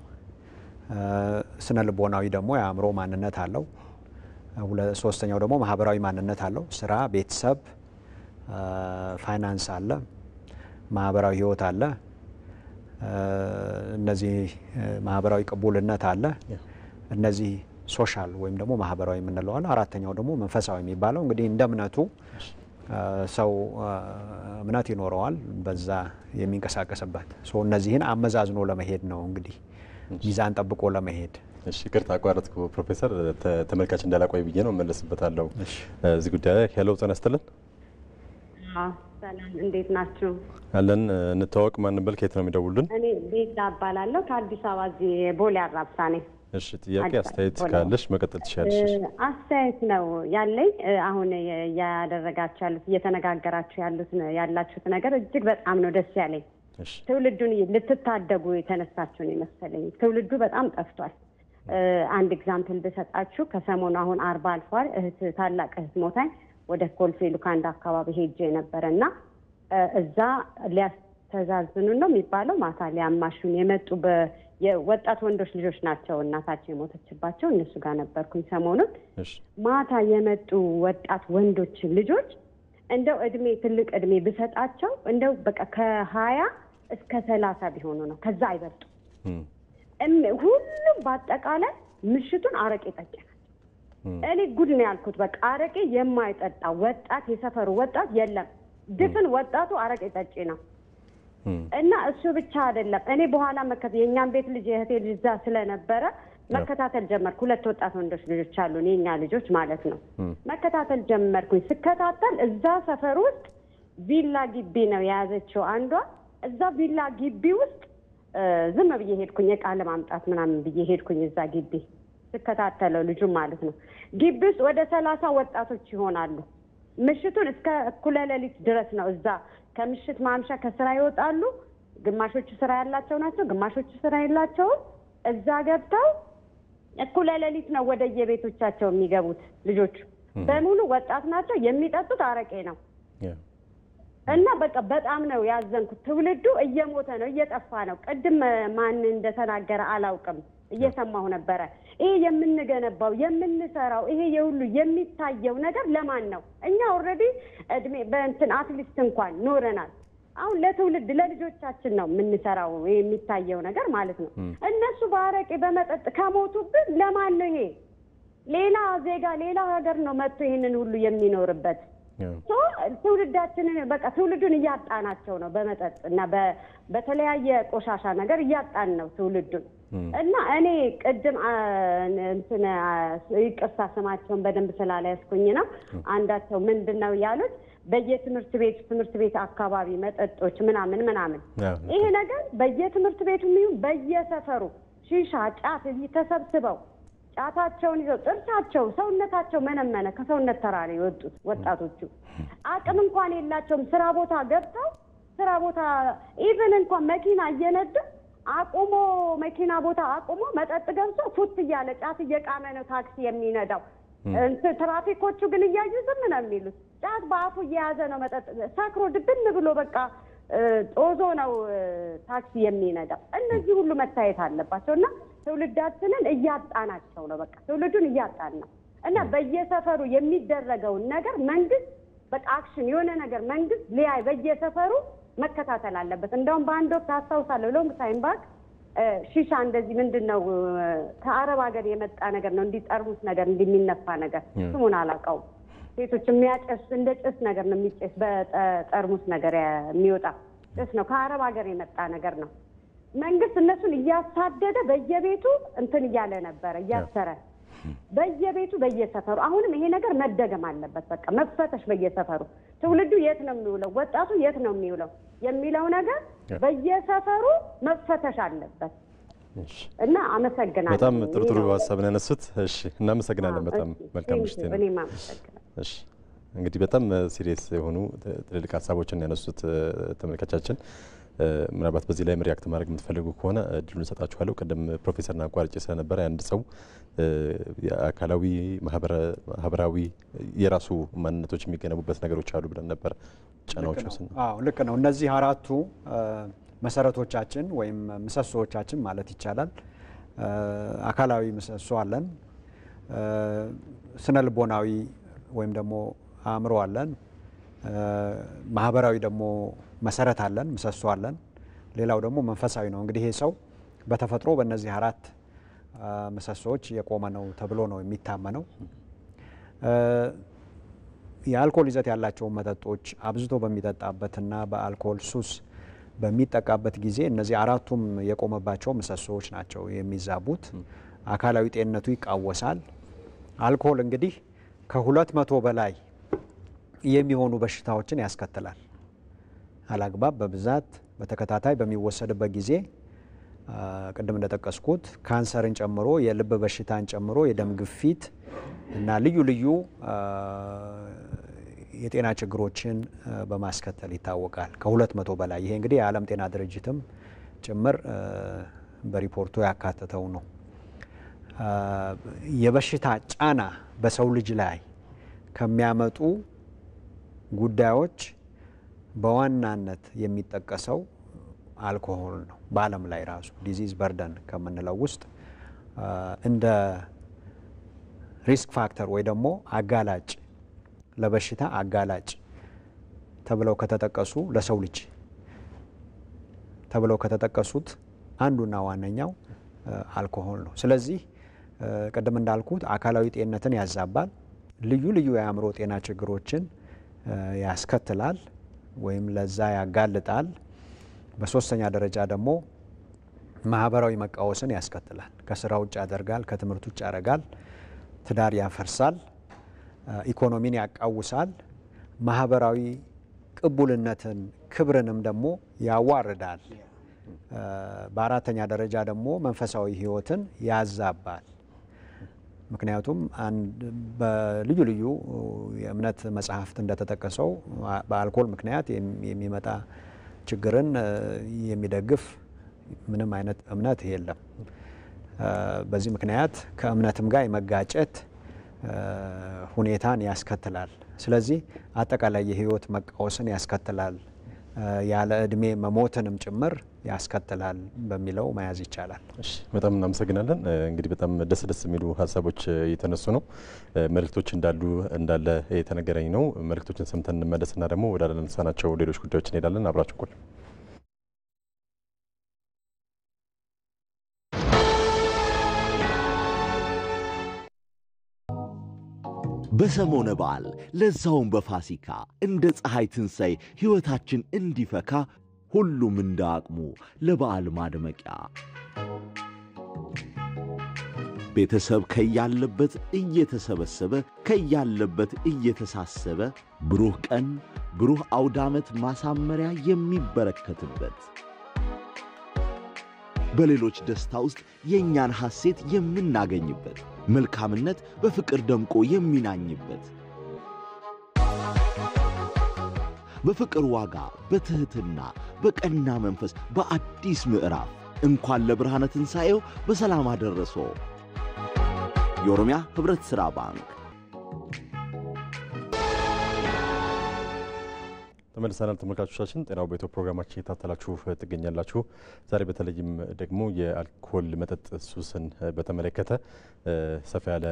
ስነ ልቦናዊ ደግሞ የአእምሮ ማንነት አለው። ሶስተኛው ደግሞ ማህበራዊ ማንነት አለው። ስራ፣ ቤተሰብ፣ ፋይናንስ አለ፣ ማህበራዊ ህይወት አለ። እነዚህ ማህበራዊ ቅቡልነት አለ። እነዚህ ሶሻል ወይም ደግሞ ማህበራዊ የምንለው አለ። አራተኛው ደግሞ መንፈሳዊ የሚባለው እንግዲህ እንደ እምነቱ ሰው እምነት ይኖረዋል በዛ የሚንቀሳቀስበት። እነዚህን አመዛዝኖ ለመሄድ ነው እንግዲህ ሚዛን ጠብቆ ለመሄድ እሺ ይቅርታ አቋረጥኩ ፕሮፌሰር ተመልካች እንዳላቆይ ብዬ ነው መለስበታለሁ እዚህ ጉዳይ ላይ ሄሎ ጤና ይስጥልን ሰላም እንዴት ናችሁ አለን እንተዋወቅ ማን ነበር ከየት ነው የሚደውሉልን እኔ ቤዛ እባላለሁ ከአዲስ አበባ እዚህ ቦሌ አራብሳ ነኝ እሺ ጥያቄ አስተያየት ካለሽ መቀጠል ትችያለሽ አስተያየት ነው ያለኝ አሁን ያደረጋችሁ ያሉት እየተነጋገራችሁ ያላችሁት ነገር እጅግ በጣም ነው ደስ ያለኝ ትውልዱን ልትታደጉ የተነሳችሁ ነው መሰለኝ ትውልዱ በጣም ጠፍቷል አንድ ኤግዛምፕል ብሰጣችሁ ከሰሞኑ አሁን 40 አልፏል ታላቅ እህት ሞታኝ ወደ ኮልፌ ሉካንዳ አካባቢ ሄጄ ነበርና እዛ ሊያስተዛዝኑ ነው የሚባለው ማታ ሊያማሹን የመጡ የወጣት ወንዶች ልጆች ናቸው እናታቸው የሞተችባቸው እነሱ ጋር ነበርኩኝ ሰሞኑን ማታ የመጡ ወጣት ወንዶች ልጆች እንደው እድሜ ትልቅ እድሜ ብሰጣቸው እንደው በቃ ከ20 እስከ 30 ቢሆኑ ነው ከዛ አይበልጡ ሁሉም በአጠቃላይ ምሽቱን አረቄ ጠጭ እኔ ጉድ ነው ያልኩት በቃ አረቄ የማይጠጣ ወጣት የሰፈሩ ወጣት የለም ድፍን ወጣቱ አረቄ ጠጭ ነው እና እሱ ብቻ አይደለም እኔ በኋላ የኛን ቤት ልጅ የህቴ ልጅ እዛ ስለነበረ መከታተል ጀመርኩ ሁለት ወጣት ወንዶች ልጆች አሉ የኛ ልጆች ማለት ነው መከታተል ጀመርኩኝ ስከታተል እዛ ሰፈር ውስጥ ቪላ ግቢ ነው የያዘችው አንዷ እዛ ቪላ ግቢ ውስጥ ዝም ብዬ ሄድኩኝ የቃለ ማምጣት ምናምን ብዬ ሄድኩኝ እዛ ግቢ ስከታተለው ልጁ ማለት ነው ግቢ ውስጥ ወደ 30 ወጣቶች ይሆናሉ ምሽቱን እስከ እኩለ ሌሊት ድረስ ነው እዛ ከምሽት ማምሻ ከስራ ይወጣሉ ግማሾቹ ስራ ያላቸው ናቸው ግማሾቹ ስራ የላቸው እዛ ገብተው እኩለ ሌሊት ነው ወደ የቤቶቻቸው የሚገቡት ልጆች በሙሉ ወጣት ናቸው የሚጠጡት አረቄ ነው እና በቃ በጣም ነው ያዘንኩት ትውልዱ እየሞተ ነው እየጠፋ ነው ቅድም ማን እንደተናገረ አላውቅም እየሰማሁ ነበር ይሄ የምንገነባው የምንሰራው ይሄ የሁሉ የሚታየው ነገር ለማን ነው እኛ ኦሬዲ እድሜ በእንትን አትሊስት እንኳን ኖረናል አሁን ለትውልድ ለልጆቻችን ነው የምንሰራው የሚታየው ነገር ማለት ነው እነሱ ባረቄ በመጠጥ ከሞቱብን ለማን ነው ይሄ ሌላ ዜጋ ሌላ ሀገር ነው መጥቶ ይሄንን ሁሉ የሚኖርበት ትውልዳችንን በቃ ትውልዱን እያጣናቸው ነው በመጠጥ እና በተለያየ ቆሻሻ ነገር እያጣን ነው ትውልዱን እና እኔ ቅድም እንትን ይቅርታ ስማቸውን በደንብ ስላላያስኩኝ ነው አንዳቸው ምንድነው ያሉት በየትምህርት ቤት አካባቢ መጠጦች ምናምን ይሄ ነገር በየትምህርት ቤቱ ነው በየሰፈሩ ሺሻ ጫት ተሰብስበው ጫታቸውን ይዘው ጥርሳቸው ሰውነታቸው መነመነ ከሰውነት ተራሪ ወጡት ወጣቶቹ አቅም እንኳን የላቸውም ስራ ቦታ ገብተው ስራ ቦታ ኢቭን እንኳን መኪና እየነዱ አቁሞ መኪና ቦታ አቁሞ መጠጥ ገብቶ ፉት እያለ ጫት እየቃመ ነው ታክሲ የሚነዳው ትራፊኮቹ ግን እያዩ ዝም ነው የሚሉት ጫት በአፉ እየያዘ ነው መጠጥ ሳክሮ ድብን ብሎ በቃ ጦዞ ነው ታክሲ የሚነዳው እነዚህ ሁሉ መታየት አለባቸውና ትውልዳችንን እያጣናቸው ነው በቃ ትውልዱን እያጣን ነው እና በየሰፈሩ የሚደረገው ነገር መንግስት በቃ አክሽን የሆነ ነገር መንግስት ሊያይ በየሰፈሩ መከታተል አለበት እንደውም በአንድ ወቅት አስተውሳለሁ ሎንግ ታይም ባክ ሺሻ እንደዚህ ምንድነው ከአረብ ሀገር የመጣ ነገር ነው እንዲጠርሙስ ነገር እንደሚነፋ ነገር ስሙን አላውቀው ሴቶች የሚያጨስ እንደ ጭስ ነገር ነው የሚጨስ በጠርሙስ ነገር የሚወጣ ጭስ ነው ከአረብ ሀገር የመጣ ነገር ነው መንግስት እነሱን እያሳደደ በየቤቱ እንትን እያለ ነበር እያሰረ በየቤቱ በየሰፈሩ አሁንም ይሄ ነገር መደገም አለበት በቃ መፈተሽ በየሰፈሩ ትውልዱ የት ነው የሚውለው ወጣቱ የት ነው የሚውለው የሚለው ነገር በየሰፈሩ መፈተሽ አለበት እና አመሰግናለሁ በጣም ጥሩ ሀሳብ ነው ያነሱት እሺ እናመሰግናለን በጣም መልካም ምሽት ነው እኔም አመሰግናለሁ እሺ እንግዲህ በጣም ሲሪየስ የሆኑ ትልልቅ ሀሳቦችን ያነሱት ተመልካቻችን ምናልባት በዚህ ላይ ሪያክት ማድረግ የምትፈልጉ ከሆነ እድሉን ሰጣችኋለሁ ቀደም ፕሮፌሰርና አቋርጬ ስለነበረ አንድ ሰው የአካላዊ ማህበራዊ የራሱ ማንነቶች የሚገነቡበት ነገሮች አሉ ብለን ነበር ጫናዎቹ ልክ ነው እነዚህ አራቱ መሰረቶቻችን ወይም ምሰሶዎቻችን ማለት ይቻላል አካላዊ ምሰሶ አለን ስነልቦናዊ ወይም ደግሞ አእምሮ አለን ማህበራዊ ደግሞ መሰረት አለን ምሰሶ አለን ሌላው ደግሞ መንፈሳዊ ነው እንግዲህ ይሄ ሰው በተፈጥሮ በእነዚህ አራት ምሰሶዎች የቆመ ነው ተብሎ ነው የሚታመነው የአልኮል ይዘት ያላቸው መጠጦች አብዝቶ በሚጠጣበትና በአልኮል ሱስ በሚጠቃበት ጊዜ እነዚህ አራቱም የቆመባቸው ምሰሶዎች ናቸው የሚዛቡት አካላዊ ጤንነቱ ይቃወሳል። አልኮል እንግዲህ ከ200 በላይ የሚሆኑ በሽታዎችን ያስከትላል። አላግባብ በብዛት በተከታታይ በሚወሰድበት ጊዜ ቅድም እንደጠቀስኩት ካንሰርን ጨምሮ የልብ በሽታን ጨምሮ የደም ግፊት እና ልዩ ልዩ የጤና ችግሮችን በማስከተል ይታወቃል። ከ200 በላይ ይሄ እንግዲህ የዓለም ጤና ድርጅትም ጭምር በሪፖርቱ ያካተተው ነው። የበሽታ ጫና በሰው ልጅ ላይ ከሚያመጡ ጉዳዮች በዋናነት የሚጠቀሰው አልኮሆል ነው። በዓለም ላይ ራሱ ዲዚዝ በርደን ከምንለው ውስጥ እንደ ሪስክ ፋክተር ወይ ደግሞ አጋላጭ ለበሽታ አጋላጭ ተብለው ከተጠቀሱ ለሰው ልጅ ተብለው ከተጠቀሱት አንዱና ዋነኛው አልኮሆል ነው። ስለዚህ ቅድም እንዳልኩት አካላዊ ጤንነትን ያዛባል፣ ልዩ ልዩ የአእምሮ ጤና ችግሮችን ያስከትላል ወይም ለዛ ያጋልጣል። በሶስተኛ ደረጃ ደግሞ ማህበራዊ መቃወስን ያስከትላል። ከስራ ውጭ ያደርጋል፣ ከትምህርት ውጭ ያደርጋል፣ ትዳር ያፈርሳል፣ ኢኮኖሚን ያቃውሳል፣ ማህበራዊ ቅቡልነትን ክብርንም ደግሞ ያዋርዳል። በአራተኛ ደረጃ ደግሞ መንፈሳዊ ህይወትን ያዛባል። ምክንያቱም በልዩ ልዩ የእምነት መጽሐፍት እንደተጠቀሰው በአልኮል ምክንያት የሚመጣ ችግርን የሚደግፍ ምንም አይነት እምነት የለም። በዚህ ምክንያት ከእምነትም ጋር የመጋጨት ሁኔታን ያስከትላል። ስለዚህ አጠቃላይ የህይወት መቃወስን ያስከትላል፣ ያለ እድሜ መሞትንም ጭምር ያስከትላል በሚለው መያዝ ይቻላል። እሺ፣ በጣም እናመሰግናለን። እንግዲህ በጣም ደስ የሚሉ ሀሳቦች እየተነሱ ነው። መልእክቶች እንዳለ የተነገረኝ ነው። መልእክቶችን ሰምተን እንመለስና ደግሞ ወደ አነሳናቸው ሌሎች ጉዳዮች እንሄዳለን። አብራችሁ ቆዩ። በሰሞነ በዓል ለዛውም በፋሲካ እንደ ፀሐይ ትንሣኤ ሕይወታችን እንዲፈካ ሁሉም እንደ አቅሙ ለበዓል ማድመቂያ ቤተሰብ ከያለበት እየተሰበሰበ ከያለበት እየተሳሰበ ብሩህ ቀን ብሩህ አውደ ዓመት ማሳመሪያ የሚበረከትበት በሌሎች ደስታ ውስጥ የእኛን ሐሴት የምናገኝበት መልካምነት በፍቅር ደምቆ የሚናኝበት በፍቅር ዋጋ በትህትና በቀና መንፈስ በአዲስ ምዕራፍ እንኳን ለብርሃነ ትንሣኤው በሰላም አደረሶ። የኦሮሚያ ህብረት ሥራ ባንክ። ተመልሰናል ተመልካቾቻችን። ጤናው ቤቶ ፕሮግራማችን እየታተላችሁ ትገኛላችሁ። ዛሬ በተለይም ደግሞ የአልኮል መጠጥ ሱስን በተመለከተ ሰፋ ያለ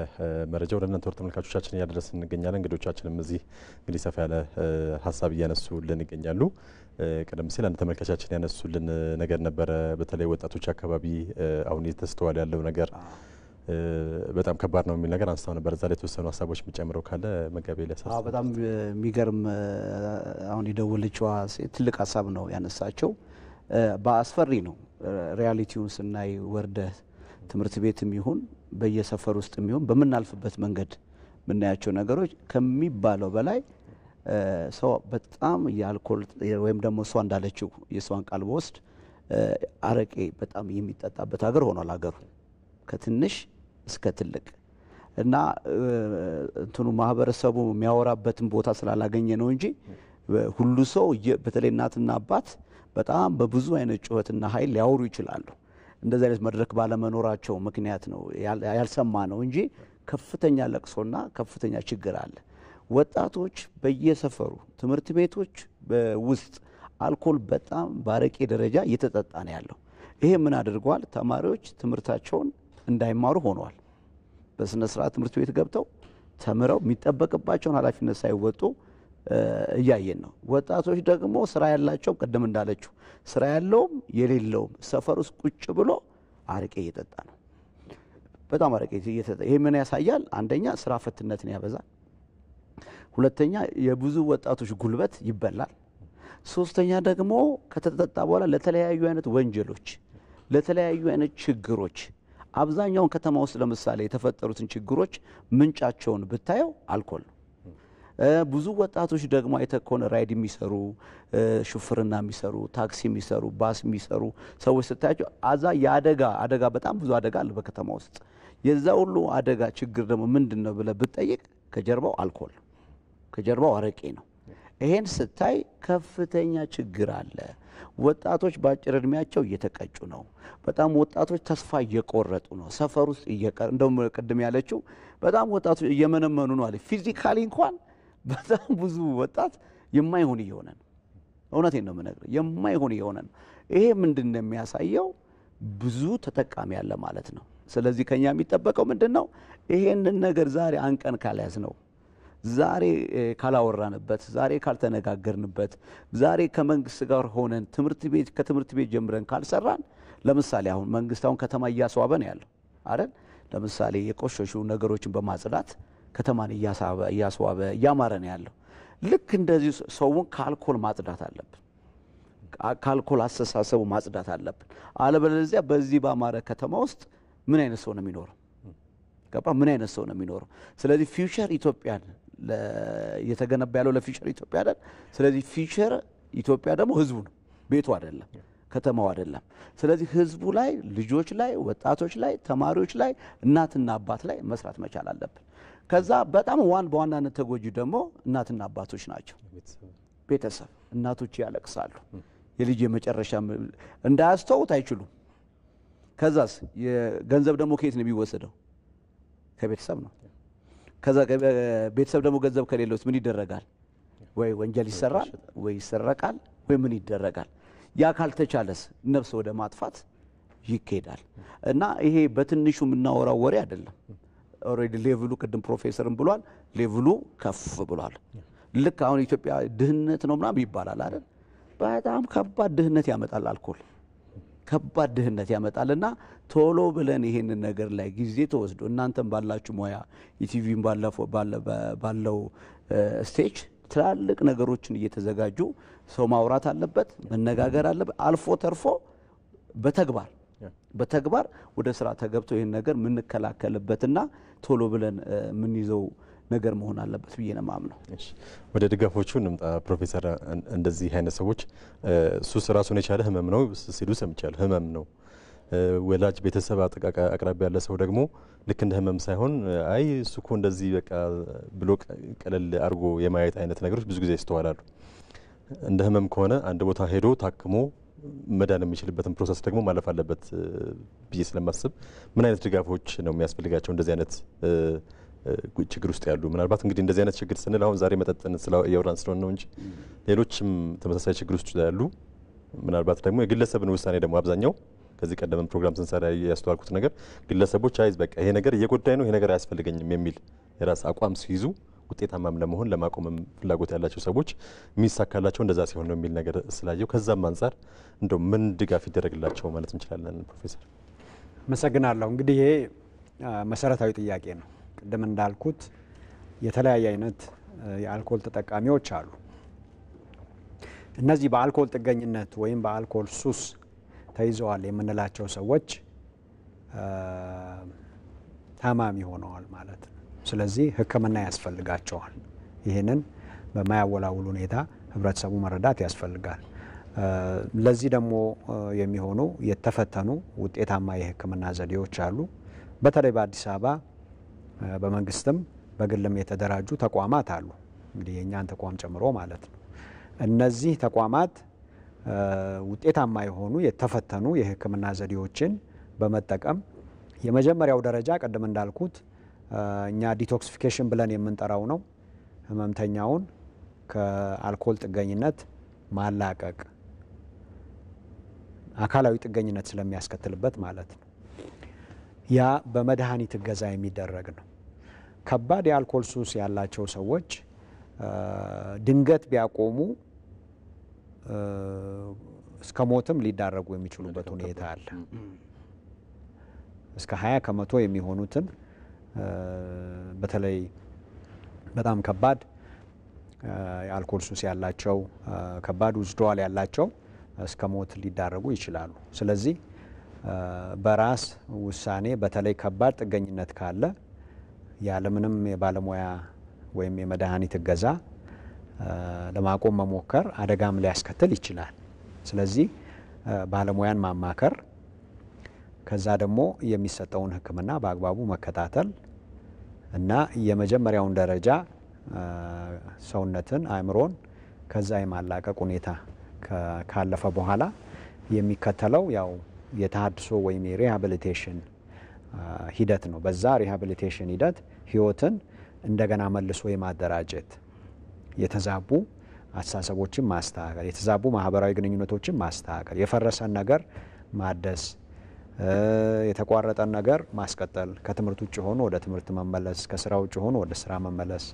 መረጃ ወደ እናንተ ተመልካቾቻችን እያደረስን እንገኛለን። እንግዶቻችንም እዚህ እንግዲህ ሰፋ ያለ ሀሳብ እያነሱልን ይገኛሉ። ቀደም ሲል አንድ ተመልካቻችን ያነሱልን ነገር ነበረ። በተለይ ወጣቶች አካባቢ አሁን እየተስተዋለ ያለው ነገር በጣም ከባድ ነው የሚል ነገር አንስተው ነበር። እዛ ላይ የተወሰኑ ሀሳቦች የሚጨምረው ካለ መጋቤ ለሳስ። በጣም የሚገርም አሁን የደወለችዋ ሴት ትልቅ ሀሳብ ነው ያነሳቸው። በአስፈሪ ነው ሪያሊቲውን ስናይ ወርደህ ትምህርት ቤትም ይሁን በየሰፈር ውስጥም ይሁን በምናልፍበት መንገድ የምናያቸው ነገሮች ከሚባለው በላይ ሰው በጣም የአልኮል ወይም ደግሞ እሷ እንዳለችው የእሷን ቃል በወስድ አረቄ በጣም የሚጠጣበት ሀገር ሆኗል ሀገሩ ከትንሽ እስከ ትልቅ እና እንትኑ ማህበረሰቡ የሚያወራበትን ቦታ ስላላገኘ ነው እንጂ ሁሉ ሰው በተለይ እናትና አባት በጣም በብዙ አይነት ጩኸትና ኃይል ሊያወሩ ይችላሉ። እንደዚህ አይነት መድረክ ባለመኖራቸው ምክንያት ነው ያልሰማ ነው እንጂ ከፍተኛ ለቅሶና ከፍተኛ ችግር አለ። ወጣቶች በየሰፈሩ ትምህርት ቤቶች ውስጥ አልኮል በጣም ባረቄ ደረጃ እየተጠጣ ነው ያለው። ይሄ ምን አድርጓል? ተማሪዎች ትምህርታቸውን እንዳይማሩ ሆኗል። በስነ ስርዓት ትምህርት ቤት ገብተው ተምረው የሚጠበቅባቸውን ኃላፊነት ሳይወጡ እያየን ነው። ወጣቶች ደግሞ ስራ ያላቸው ቀደም እንዳለችው ስራ ያለውም የሌለውም ሰፈር ውስጥ ቁጭ ብሎ አረቄ እየጠጣ ነው። በጣም አረቄ እየጠጣ። ይሄ ምን ያሳያል? አንደኛ ስራ ፈትነትን ያበዛል። ሁለተኛ የብዙ ወጣቶች ጉልበት ይበላል። ሶስተኛ ደግሞ ከተጠጣ በኋላ ለተለያዩ አይነት ወንጀሎች ለተለያዩ አይነት ችግሮች አብዛኛውን ከተማ ውስጥ ለምሳሌ የተፈጠሩትን ችግሮች ምንጫቸውን ብታየው አልኮል ነው። ብዙ ወጣቶች ደግሞ አይተኮን ራይድ የሚሰሩ ሹፍርና የሚሰሩ ታክሲ የሚሰሩ ባስ የሚሰሩ ሰዎች ስታያቸው አደጋ በጣም ብዙ አደጋ አለ በከተማ ውስጥ። የዛ ሁሉ አደጋ ችግር ደግሞ ምንድነው ብለህ ብትጠይቅ ከጀርባው አልኮል ከጀርባው አረቄ ነው። ይሄን ስታይ ከፍተኛ ችግር አለ። ወጣቶች በአጭር እድሜያቸው እየተቀጩ ነው። በጣም ወጣቶች ተስፋ እየቆረጡ ነው። ሰፈር ውስጥ እንደውም ቅድም ያለችው በጣም ወጣቶች እየመነመኑ ነው አለ። ፊዚካሊ እንኳን በጣም ብዙ ወጣት የማይሆን እየሆነ ነው። እውነቴን ነው የምነግርህ፣ የማይሆን እየሆነ ነው። ይሄ ምንድነው የሚያሳየው? ብዙ ተጠቃሚ ያለ ማለት ነው። ስለዚህ ከኛ የሚጠበቀው ምንድነው? ይሄንን ነገር ዛሬ አንቀን ካልያዝ ነው፣ ዛሬ ካላወራንበት፣ ዛሬ ካልተነጋገርንበት፣ ዛሬ ከመንግስት ጋር ሆነን ከትምህርት ቤት ጀምረን ካልሰራን። ለምሳሌ አሁን መንግስት አሁን ከተማ እያስዋበ ነው ያለው አይደል? ለምሳሌ የቆሸሹ ነገሮችን በማጽዳት ከተማን እያስዋበ እያማረ ነው ያለው። ልክ እንደዚህ ሰውን ከአልኮል ማጽዳት አለብን። ከአልኮል አስተሳሰቡ ማጽዳት አለብን። አለበለዚያ በዚህ ባማረ ከተማ ውስጥ ምን አይነት ሰው ነው የሚኖረው? ገባ? ምን አይነት ሰው ነው የሚኖረው? ስለዚህ ፊውቸር ኢትዮጵያን እየተገነባ ያለው ለፊውቸር ኢትዮጵያ አይደል? ስለዚህ ፊውቸር ኢትዮጵያ ደግሞ ህዝቡ ነው፣ ቤቱ አይደለም፣ ከተማው አይደለም። ስለዚህ ህዝቡ ላይ፣ ልጆች ላይ፣ ወጣቶች ላይ፣ ተማሪዎች ላይ፣ እናትና አባት ላይ መስራት መቻል አለብን። ከዛ በጣም በዋናነት ተጎጂ ደግሞ እናትና አባቶች ናቸው። ቤተሰብ እናቶች ያለቅሳሉ። የልጅ የመጨረሻ እንዳያስተውት አይችሉም። ከዛስ የገንዘብ ደግሞ ከየት ነው የሚወሰደው? ከቤተሰብ ነው። ከዛ ቤተሰብ ደግሞ ገንዘብ ከሌለውስ ምን ይደረጋል? ወይ ወንጀል ይሰራል፣ ወይ ይሰረቃል፣ ወይ ምን ይደረጋል? ያ ካልተቻለስ ነፍስ ወደ ማጥፋት ይኬዳል። እና ይሄ በትንሹ የምናወራው ወሬ አይደለም። ኦሬዲ ሌቭሉ ቅድም ፕሮፌሰርም ብሏል፣ ሌቭሉ ከፍ ብሏል። ልክ አሁን ኢትዮጵያ ድህነት ነው ምናምን ይባላል አይደል? በጣም ከባድ ድህነት ያመጣል አልኮል፣ ከባድ ድህነት ያመጣልና ቶሎ ብለን ይሄንን ነገር ላይ ጊዜ ተወስዶ እናንተም ባላችሁ ሙያ ኢቲቪም ባለው ስቴጅ ትላልቅ ነገሮችን እየተዘጋጁ ሰው ማውራት አለበት፣ መነጋገር አለበት። አልፎ ተርፎ በተግባር ወደ ስራ ተገብቶ ይሄን ነገር ምንከላከልበትና ቶሎ ብለን ምንይዘው ነገር መሆን አለበት ብዬ ነው ማምነው። እሺ፣ ወደ ድጋፎቹ እንምጣ ፕሮፌሰር። እንደዚህ አይነት ሰዎች ሱስ ራሱን የቻለ ህመም ነው ሲሉ ሰምቻለሁ። ህመም ነው። ወላጅ ቤተሰብ አቅራቢ ያለ ሰው ደግሞ ልክ እንደ ህመም ሳይሆን አይ እሱ እኮ እንደዚህ በቃ ብሎ ቀለል አድርጎ የማየት አይነት ነገሮች ብዙ ጊዜ ይስተዋላሉ። እንደ ህመም ከሆነ አንድ ቦታ ሄዶ ታክሞ መዳን የሚችልበትን ፕሮሰስ ደግሞ ማለፍ አለበት ብዬ ስለማስብ ምን አይነት ድጋፎች ነው የሚያስፈልጋቸው እንደዚህ አይነት ችግር ውስጥ ያሉ? ምናልባት እንግዲህ እንደዚህ አይነት ችግር ስንል አሁን ዛሬ መጠጥን እያወራን ስለሆነ ነው እንጂ ሌሎችም ተመሳሳይ ችግር ውስጥ ያሉ ምናልባት ደግሞ የግለሰብን ውሳኔ ደግሞ አብዛኛው ከዚህ ቀደም ፕሮግራም ስንሰራ ያስተዋልኩት ነገር ግለሰቦች አይዝ በቃ ይሄ ነገር እየጎዳኝ ነው፣ ይሄ ነገር አያስፈልገኝም የሚል የራስ አቋም ሲይዙ ውጤታማም ለመሆን ለማቆምም ፍላጎት ያላቸው ሰዎች የሚሳካላቸው እንደዛ ሲሆን ነው የሚል ነገር ስላየው ከዛም አንጻር እንደው ምን ድጋፍ ይደረግላቸው ማለት እንችላለን? ፕሮፌሰር አመሰግናለሁ። እንግዲህ ይሄ መሰረታዊ ጥያቄ ነው። ቅድም እንዳልኩት የተለያየ አይነት የአልኮል ተጠቃሚዎች አሉ። እነዚህ በአልኮል ጥገኝነት ወይም በአልኮል ሱስ ተይዘዋል የምንላቸው ሰዎች ታማሚ ሆነዋል ማለት ነው። ስለዚህ ሕክምና ያስፈልጋቸዋል። ይህንን በማያወላውል ሁኔታ ህብረተሰቡ መረዳት ያስፈልጋል። ለዚህ ደግሞ የሚሆኑ የተፈተኑ ውጤታማ የሕክምና ዘዴዎች አሉ። በተለይ በአዲስ አበባ በመንግስትም በግልም የተደራጁ ተቋማት አሉ። እንግዲህ የእኛን ተቋም ጨምሮ ማለት ነው። እነዚህ ተቋማት ውጤታማ የሆኑ የተፈተኑ የሕክምና ዘዴዎችን በመጠቀም የመጀመሪያው ደረጃ ቀደም እንዳልኩት እኛ ዲቶክሲፊኬሽን ብለን የምንጠራው ነው። ህመምተኛውን ከአልኮል ጥገኝነት ማላቀቅ፣ አካላዊ ጥገኝነት ስለሚያስከትልበት ማለት ነው። ያ በመድኃኒት እገዛ የሚደረግ ነው። ከባድ የአልኮል ሱስ ያላቸው ሰዎች ድንገት ቢያቆሙ እስከ ሞትም ሊዳረጉ የሚችሉበት ሁኔታ አለ። እስከ 20 ከመቶ የሚሆኑትን በተለይ በጣም ከባድ የአልኮል ሱስ ያላቸው ከባድ ውዝድዋል ያላቸው እስከ ሞት ሊዳረጉ ይችላሉ። ስለዚህ በራስ ውሳኔ በተለይ ከባድ ጥገኝነት ካለ ያለምንም የባለሙያ ወይም የመድኃኒት እገዛ ለማቆም መሞከር አደጋም ሊያስከትል ይችላል። ስለዚህ ባለሙያን ማማከር ከዛ ደግሞ የሚሰጠውን ሕክምና በአግባቡ መከታተል እና የመጀመሪያውን ደረጃ ሰውነትን አእምሮን ከዛ የማላቀቅ ሁኔታ ካለፈ በኋላ የሚከተለው ያው የተሃድሶ ወይም የሪሃቢሊቴሽን ሂደት ነው። በዛ ሪሃቢሊቴሽን ሂደት ህይወትን እንደገና መልሶ የማደራጀት የተዛቡ አስተሳሰቦችን ማስተካከል፣ የተዛቡ ማህበራዊ ግንኙነቶችን ማስተካከል፣ የፈረሰን ነገር ማደስ፣ የተቋረጠን ነገር ማስቀጠል፣ ከትምህርት ውጭ ሆኖ ወደ ትምህርት መመለስ፣ ከስራ ውጭ ሆኖ ወደ ስራ መመለስ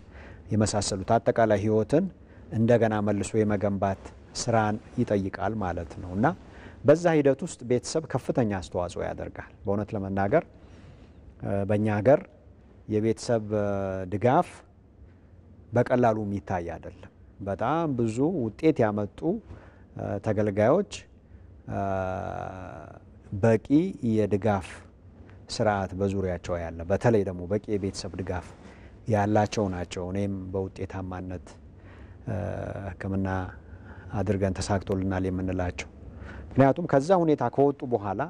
የመሳሰሉት አጠቃላይ ህይወትን እንደገና መልሶ የመገንባት ስራን ይጠይቃል ማለት ነው እና በዛ ሂደት ውስጥ ቤተሰብ ከፍተኛ አስተዋጽኦ ያደርጋል። በእውነት ለመናገር በእኛ ሀገር የቤተሰብ ድጋፍ በቀላሉ የሚታይ አይደለም። በጣም ብዙ ውጤት ያመጡ ተገልጋዮች በቂ የድጋፍ ስርዓት በዙሪያቸው ያለ በተለይ ደግሞ በቂ የቤተሰብ ድጋፍ ያላቸው ናቸው። እኔም በውጤታማነት ሕክምና አድርገን ተሳክቶልናል የምንላቸው። ምክንያቱም ከዛ ሁኔታ ከወጡ በኋላ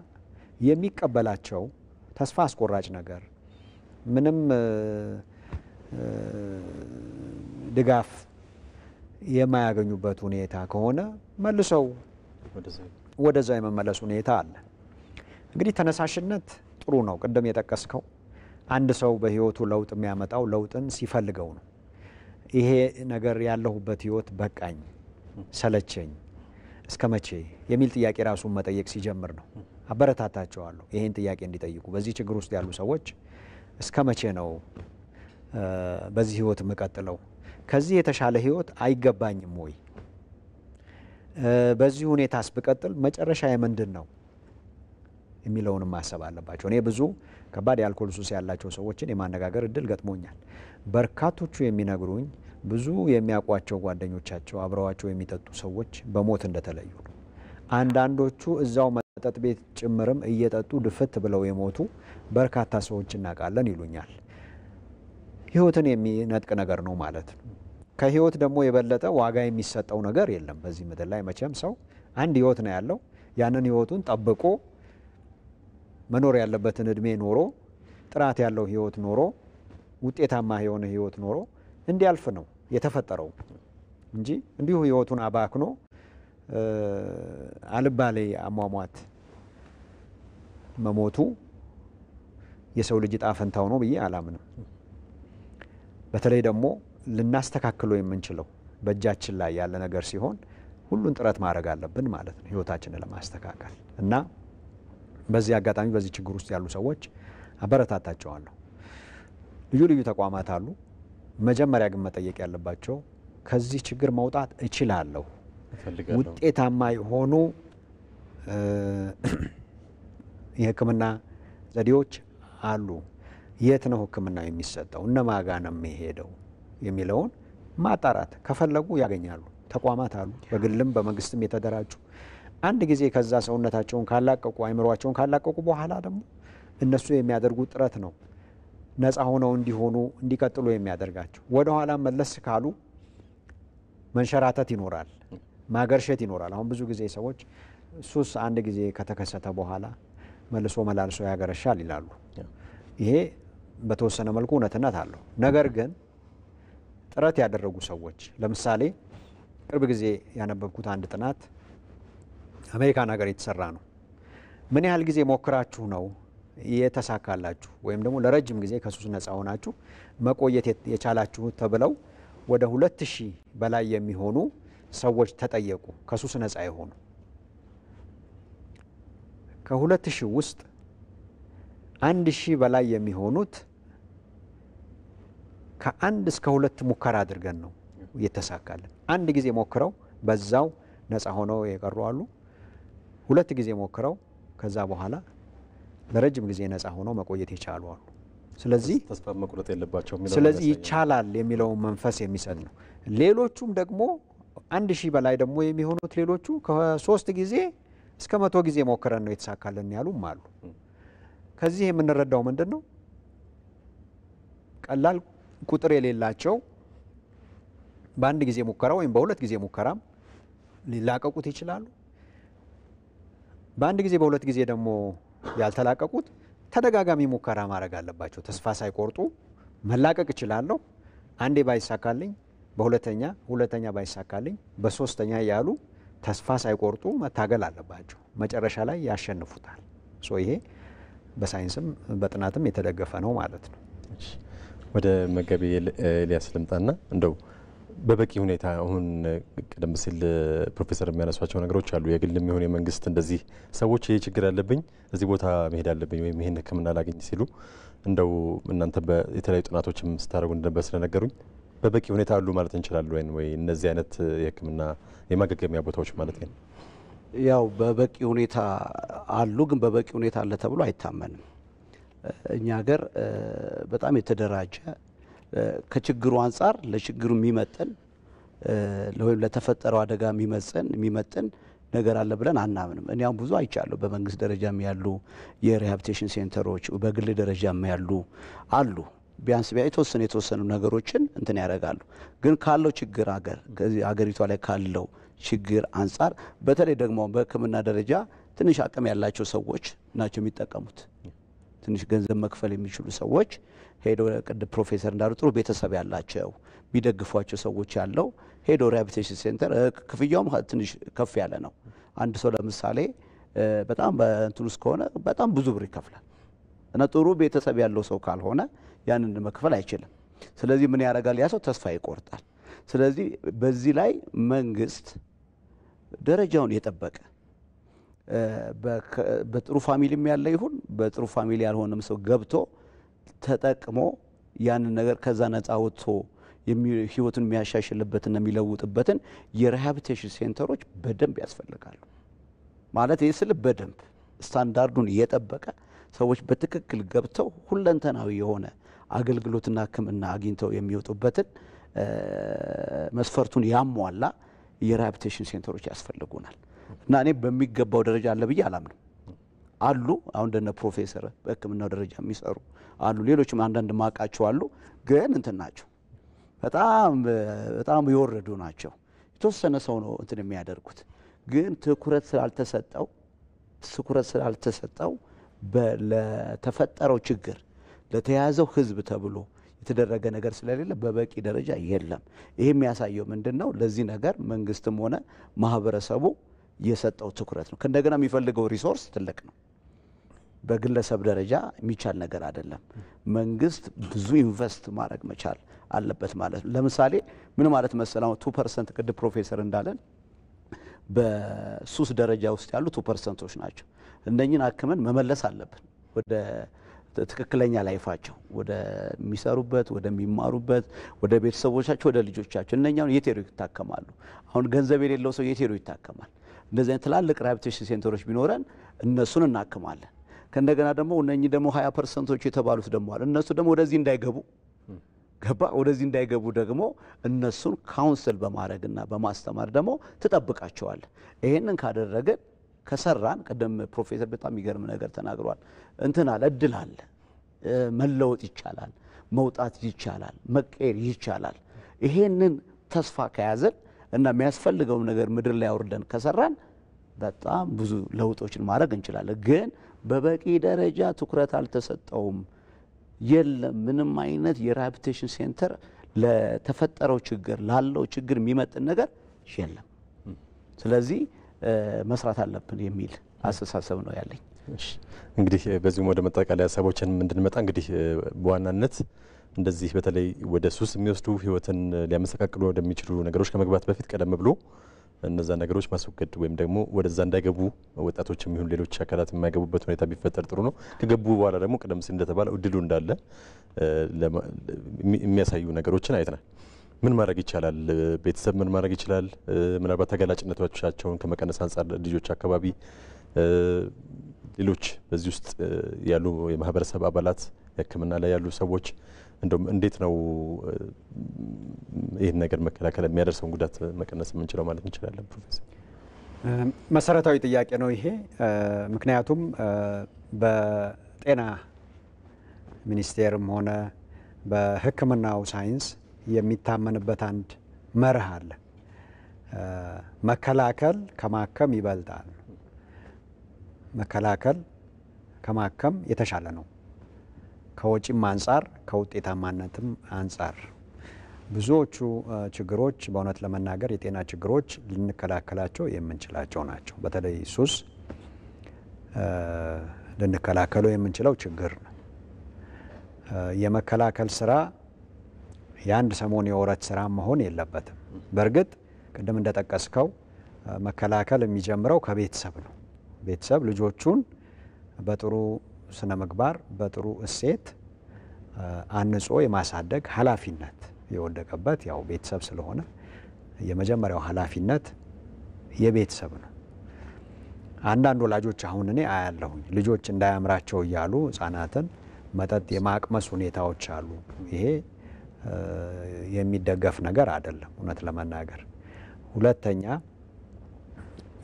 የሚቀበላቸው ተስፋ አስቆራጭ ነገር ምንም ድጋፍ የማያገኙበት ሁኔታ ከሆነ መልሰው ወደዛ የመመለስ ሁኔታ አለ። እንግዲህ ተነሳሽነት ጥሩ ነው። ቅድም የጠቀስከው አንድ ሰው በህይወቱ ለውጥ የሚያመጣው ለውጥን ሲፈልገው ነው። ይሄ ነገር ያለሁበት ህይወት በቃኝ፣ ሰለቸኝ፣ እስከ መቼ የሚል ጥያቄ ራሱን መጠየቅ ሲጀምር ነው። አበረታታቸዋለሁ ይሄን ጥያቄ እንዲጠይቁ። በዚህ ችግር ውስጥ ያሉ ሰዎች እስከ መቼ ነው በዚህ ህይወት የምቀጥለው? ከዚህ የተሻለ ህይወት አይገባኝም ወይ? በዚህ ሁኔታስ ብቀጥል መጨረሻ ምንድን ነው የሚለውንም ማሰብ አለባቸው። እኔ ብዙ ከባድ የአልኮል ሱስ ያላቸው ሰዎችን የማነጋገር እድል ገጥሞኛል። በርካቶቹ የሚነግሩኝ ብዙ የሚያውቋቸው ጓደኞቻቸው አብረዋቸው የሚጠጡ ሰዎች በሞት እንደተለዩ ነው። አንዳንዶቹ እዛው መጠጥ ቤት ጭምርም እየጠጡ ድፍት ብለው የሞቱ በርካታ ሰዎች እናውቃለን ይሉኛል። ህይወትን የሚነጥቅ ነገር ነው ማለት ነው። ከህይወት ደግሞ የበለጠ ዋጋ የሚሰጠው ነገር የለም በዚህ ምድር ላይ። መቼም ሰው አንድ ህይወት ነው ያለው። ያንን ህይወቱን ጠብቆ መኖር ያለበትን እድሜ ኖሮ ጥራት ያለው ህይወት ኖሮ ውጤታማ የሆነ ህይወት ኖሮ እንዲያልፍ ነው የተፈጠረው እንጂ እንዲሁ ህይወቱን አባክኖ አልባሌ አሟሟት መሞቱ የሰው ልጅ ዕጣ ፈንታው ነው ብዬ አላምንም። በተለይ ደግሞ ልናስተካክለው የምንችለው በእጃችን ላይ ያለ ነገር ሲሆን ሁሉን ጥረት ማድረግ አለብን ማለት ነው ህይወታችንን ለማስተካከል እና በዚህ አጋጣሚ በዚህ ችግር ውስጥ ያሉ ሰዎች አበረታታቸዋለሁ። ልዩ ልዩ ተቋማት አሉ። መጀመሪያ ግን መጠየቅ ያለባቸው ከዚህ ችግር መውጣት እችላለሁ፣ ውጤታማ የሆኑ የህክምና ዘዴዎች አሉ፣ የት ነው ህክምና የሚሰጠው፣ እነማን ጋር ነው የሚሄደው የሚለውን ማጣራት ከፈለጉ ያገኛሉ። ተቋማት አሉ፣ በግልም በመንግስትም የተደራጁ። አንድ ጊዜ ከዛ ሰውነታቸውን ካላቀቁ አይምሯቸውን ካላቀቁ በኋላ ደግሞ እነሱ የሚያደርጉት ጥረት ነው ነፃ ሆነው እንዲሆኑ እንዲቀጥሉ የሚያደርጋቸው። ወደ ኋላ መለስ ካሉ መንሸራተት ይኖራል፣ ማገርሸት ይኖራል። አሁን ብዙ ጊዜ ሰዎች ሱስ አንድ ጊዜ ከተከሰተ በኋላ መልሶ መላልሶ ያገረሻል ይላሉ። ይሄ በተወሰነ መልኩ እውነትነት አለው። ነገር ግን ጥረት ያደረጉ ሰዎች ለምሳሌ ቅርብ ጊዜ ያነበብኩት አንድ ጥናት አሜሪካን ሀገር የተሰራ ነው። ምን ያህል ጊዜ ሞክራችሁ ነው የተሳካላችሁ ወይም ደግሞ ለረጅም ጊዜ ከሱስ ነፃ ሆናችሁ መቆየት የቻላችሁ ተብለው ወደ 2000 በላይ የሚሆኑ ሰዎች ተጠየቁ። ከሱስ ነፃ የሆኑ ከ2000 ውስጥ 1000 በላይ የሚሆኑት ከ1 እስከ 2 ሙከራ አድርገን ነው የተሳካልን። አንድ ጊዜ ሞክረው በዛው ነፃ ሆነው የቀሩ አሉ። 2 ጊዜ ሞክረው ከዛ በኋላ ለረጅም ጊዜ ነፃ ሆነው መቆየት የቻሉ አሉ። ስለዚህ ተስፋ መቁረጥ የለባቸው የሚለው ስለዚህ ይቻላል የሚለው መንፈስ የሚሰጥ ነው። ሌሎቹም ደግሞ 1000 በላይ ደግሞ የሚሆኑት ሌሎቹ ከ3 ጊዜ እስከ 100 ጊዜ ሞክረን ነው የተሳካልን ያሉም አሉ። ከዚህ የምንረዳው ምንድነው? ቀላል ቁጥር የሌላቸው በአንድ ጊዜ ሙከራ ወይም በሁለት ጊዜ ሙከራም ሊላቀቁት ይችላሉ። በአንድ ጊዜ በሁለት ጊዜ ደግሞ ያልተላቀቁት ተደጋጋሚ ሙከራ ማድረግ አለባቸው። ተስፋ ሳይቆርጡ መላቀቅ እችላለሁ፣ አንዴ ባይሳካልኝ ሁለተኛ ባይሳካልኝ በሶስተኛ ያሉ ተስፋ ሳይቆርጡ መታገል አለባቸው። መጨረሻ ላይ ያሸንፉታል። ይሄ በሳይንስም በጥናትም የተደገፈ ነው ማለት ነው። ወደ መጋቢ ኤልያስ ልምጣና እንደው በበቂ ሁኔታ አሁን ቀደም ሲል ፕሮፌሰር የሚያነሷቸው ነገሮች አሉ። የግልም ይሁን የመንግስት እንደዚህ ሰዎች ይሄ ችግር አለብኝ እዚህ ቦታ መሄድ አለብኝ ወይም ይሄን ሕክምና ላገኝ ሲሉ እንደው እናንተ የተለያዩ ጥናቶችም ስታደርጉ እንደነበር ስለነገሩኝ በበቂ ሁኔታ አሉ ማለት እንችላለን ወይ? እነዚህ አይነት የሕክምና የማገገሚያ ቦታዎች ማለት ነው። ያው በበቂ ሁኔታ አሉ፣ ግን በበቂ ሁኔታ አለ ተብሎ አይታመንም። እኛ ሀገር በጣም የተደራጀ ከችግሩ አንጻር ለችግሩ የሚመጥን ወይም ለተፈጠረው አደጋ የሚመጥን ነገር አለ ብለን አናምንም። እኔ አሁን ብዙ አይቻለሁ። በመንግስት ደረጃም ያሉ የሪሃቢሊቴሽን ሴንተሮች፣ በግል ደረጃም ያሉ አሉ። ቢያንስ የተወሰኑ ነገሮችን እንትን ያደርጋሉ። ግን ካለው ችግር አገሪቷ ላይ ካለው ችግር አንጻር በተለይ ደግሞ በሕክምና ደረጃ ትንሽ አቅም ያላቸው ሰዎች ናቸው የሚጠቀሙት። ትንሽ ገንዘብ መክፈል የሚችሉ ሰዎች ሄደው ቅድም ፕሮፌሰር እንዳሉ ጥሩ ቤተሰብ ያላቸው ቢደግፏቸው ሰዎች ያለው ሄደው ሪሃቢሊቴሽን ሴንተር ክፍያውም ትንሽ ከፍ ያለ ነው። አንድ ሰው ለምሳሌ በጣም በእንትን ውስጥ ከሆነ በጣም ብዙ ብር ይከፍላል እና ጥሩ ቤተሰብ ያለው ሰው ካልሆነ ያንን መክፈል አይችልም። ስለዚህ ምን ያደርጋል? ያ ሰው ተስፋ ይቆርጣል። ስለዚህ በዚህ ላይ መንግስት ደረጃውን የጠበቀ በጥሩ ፋሚሊም ያለ ይሁን በጥሩ ፋሚሊ ያልሆነም ሰው ገብቶ ተጠቅሞ ያንን ነገር ከዛ ነፃ ወጥቶ ህይወቱን የሚያሻሽልበትና የሚለውጥበትን የሪሃቢሊቴሽን ሴንተሮች በደንብ ያስፈልጋሉ። ማለት ይህ ስል በደንብ ስታንዳርዱን የጠበቀ ሰዎች በትክክል ገብተው ሁለንተናዊ የሆነ አገልግሎትና ሕክምና አግኝተው የሚወጡበትን መስፈርቱን ያሟላ የሪሃቢሊቴሽን ሴንተሮች ያስፈልጉናል። እና እኔ በሚገባው ደረጃ አለ ብዬ አላምንም። አሉ አሁን እንደነ ፕሮፌሰር በሕክምናው ደረጃ የሚሰሩ አሉ፣ ሌሎችም አንዳንድ ማቃቸው አሉ። ግን እንትን ናቸው፣ በጣም የወረዱ ናቸው። የተወሰነ ሰው ነው እንትን የሚያደርጉት። ግን ትኩረት ስላልተሰጠው ለተፈጠረው ችግር ለተያዘው ህዝብ ተብሎ የተደረገ ነገር ስለሌለ በበቂ ደረጃ የለም። ይሄ የሚያሳየው ምንድነው? ለዚህ ነገር መንግስትም ሆነ ማህበረሰቡ የሰጠው ትኩረት ነው። ከእንደገና የሚፈልገው ሪሶርስ ትልቅ ነው። በግለሰብ ደረጃ የሚቻል ነገር አይደለም። መንግስት ብዙ ኢንቨስት ማድረግ መቻል አለበት ማለት ነው። ለምሳሌ ምን ማለት መሰላው 2% ቅድም ፕሮፌሰር እንዳለን በሱስ ደረጃ ውስጥ ያሉ 2%ዎች ናቸው። እነኚህን አክመን መመለስ አለብን ወደ ትክክለኛ ላይፋቸው፣ ወደ ሚሰሩበት፣ ወደ ሚማሩበት፣ ወደ ቤተሰቦቻቸው፣ ወደ ልጆቻቸው። እነኛውን የት ሄደው ይታከማሉ? አሁን ገንዘብ የሌለው ሰው የት ሄደው ይታከማል? እንደዚህ አይነት ትላልቅ ሪሃቢሊቴሽን ሴንተሮች ቢኖረን እነሱን እናክማለን። ከእንደገና ደግሞ እነኚህ ደግሞ 20%ዎች የተባሉት ደግሞ አሉ። እነሱ ደግሞ ወደዚህ እንዳይገቡ ደግሞ እነሱን ካውንስል በማድረግና በማስተማር ደግሞ ትጠብቃቸዋል። ይሄንን ካደረግን ከሰራን ቀደም ፕሮፌሰር በጣም የሚገርም ነገር ተናግሯል። እንትን አለ፣ እድል አለ፣ መለወጥ ይቻላል፣ መውጣት ይቻላል፣ መቀየር ይቻላል። ይሄንን ተስፋ ከያዘን እና የሚያስፈልገውን ነገር ምድር ላይ አውርደን ከሰራን በጣም ብዙ ለውጦችን ማድረግ እንችላለን። ግን በበቂ ደረጃ ትኩረት አልተሰጠውም። የለም ምንም አይነት የሪሃቢሊቴሽን ሴንተር ለተፈጠረው ችግር ላለው ችግር የሚመጥን ነገር የለም። ስለዚህ መስራት አለብን የሚል አስተሳሰብ ነው ያለኝ። እንግዲህ በዚሁም ወደ መጠቃለያ ሀሳቦችን እንድንመጣ እንግዲህ በዋናነት እንደዚህ በተለይ ወደ ሱስ የሚወስዱ ህይወትን ሊያመሰቃቅሉ ወደሚችሉ ነገሮች ከመግባት በፊት ቀደም ብሎ እነዛ ነገሮች ማስወገድ ወይም ደግሞ ወደዛ እንዳይገቡ ወጣቶችም ይሁን ሌሎች አካላት የማይገቡበት ሁኔታ ቢፈጠር ጥሩ ነው። ከገቡ በኋላ ደግሞ ቀደም ሲል እንደተባለ እድሉ እንዳለ የሚያሳዩ ነገሮችን አይተናል። ምን ማድረግ ይቻላል? ቤተሰብ ምን ማድረግ ይችላል? ምናልባት ተጋላጭነቶቻቸውን ከመቀነስ አንጻር ልጆች አካባቢ፣ ሌሎች በዚህ ውስጥ ያሉ የማህበረሰብ አባላት፣ ሕክምና ላይ ያሉ ሰዎች እንደውም እንዴት ነው ይህን ነገር መከላከል የሚያደርሰውን ጉዳት መቀነስ የምንችለው ማለት እንችላለን? ፕሮፌሰር መሰረታዊ ጥያቄ ነው ይሄ። ምክንያቱም በጤና ሚኒስቴርም ሆነ በሕክምናው ሳይንስ የሚታመንበት አንድ መርህ አለ። መከላከል ከማከም ይበልጣል። መከላከል ከማከም የተሻለ ነው። ከወጪም አንጻር ከውጤታማነትም አንጻር ብዙዎቹ ችግሮች በእውነት ለመናገር የጤና ችግሮች ልንከላከላቸው የምንችላቸው ናቸው። በተለይ ሱስ ልንከላከለው የምንችለው ችግር ነው። የመከላከል ስራ የአንድ ሰሞን የወረት ስራ መሆን የለበትም። በእርግጥ ቅድም እንደጠቀስከው መከላከል የሚጀምረው ከቤተሰብ ነው። ቤተሰብ ልጆቹን በጥሩ ስነ ምግባር በጥሩ እሴት አንጾ የማሳደግ ኃላፊነት የወደቀበት ያው ቤተሰብ ስለሆነ የመጀመሪያው ኃላፊነት የቤተሰብ ነው። አንዳንድ ወላጆች አሁን እኔ አያለሁኝ ልጆች እንዳያምራቸው እያሉ ህጻናትን መጠጥ የማቅመስ ሁኔታዎች አሉ። ይሄ የሚደገፍ ነገር አይደለም እውነት ለመናገር። ሁለተኛ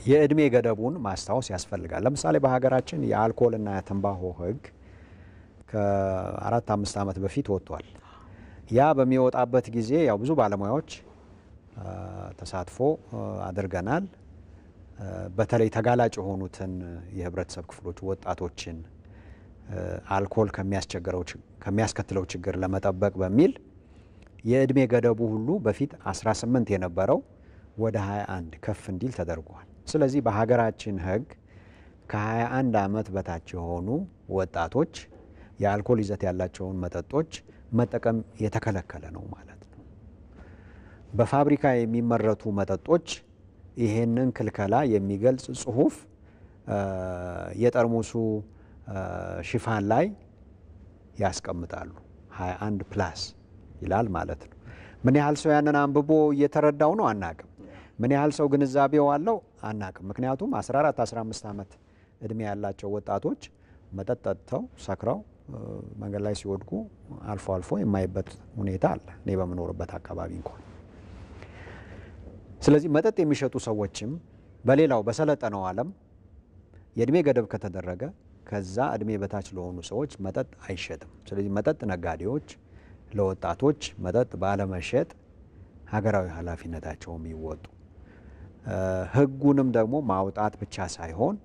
የእድሜ ገደቡን ማስታወስ ያስፈልጋል። ለምሳሌ በሀገራችን የአልኮልና የትንባሆ ህግ ከ4-5 ዓመት በፊት ወጥቷል። ያ በሚወጣበት ጊዜ ያው ብዙ ባለሙያዎች ተሳትፎ አድርገናል። በተለይ ተጋላጭ የሆኑትን የህብረተሰብ ክፍሎች ወጣቶችን አልኮል ከሚያስከትለው ችግር ለመጠበቅ በሚል የእድሜ ገደቡ ሁሉ በፊት 18 የነበረው ወደ 21 ከፍ እንዲል ተደርጓል። ስለዚህ በሀገራችን ህግ ከ21 ዓመት በታች የሆኑ ወጣቶች የአልኮል ይዘት ያላቸውን መጠጦች መጠቀም የተከለከለ ነው ማለት ነው። በፋብሪካ የሚመረቱ መጠጦች ይሄንን ክልከላ የሚገልጽ ጽሁፍ የጠርሙሱ ሽፋን ላይ ያስቀምጣሉ። 21 ፕላስ ይላል ማለት ነው። ምን ያህል ሰው ያንን አንብቦ እየተረዳው ነው አናቅም። ምን ያህል ሰው ግንዛቤው አለው አናቅም። ምክንያቱም 14-15 ዓመት እድሜ ያላቸው ወጣቶች መጠጥ ጠጥተው ሰክረው መንገድ ላይ ሲወድቁ አልፎ አልፎ የማይበት ሁኔታ አለ እኔ በምኖርበት አካባቢ እንኳን። ስለዚህ መጠጥ የሚሸጡ ሰዎችም በሌላው በሰለጠነው ዓለም የእድሜ ገደብ ከተደረገ ከዛ እድሜ በታች ለሆኑ ሰዎች መጠጥ አይሸጥም። ስለዚህ መጠጥ ነጋዴዎች ለወጣቶች መጠጥ ባለመሸጥ ሀገራዊ ኃላፊነታቸውም ይወጡ። ህጉንም ደግሞ ማውጣት ብቻ ሳይሆን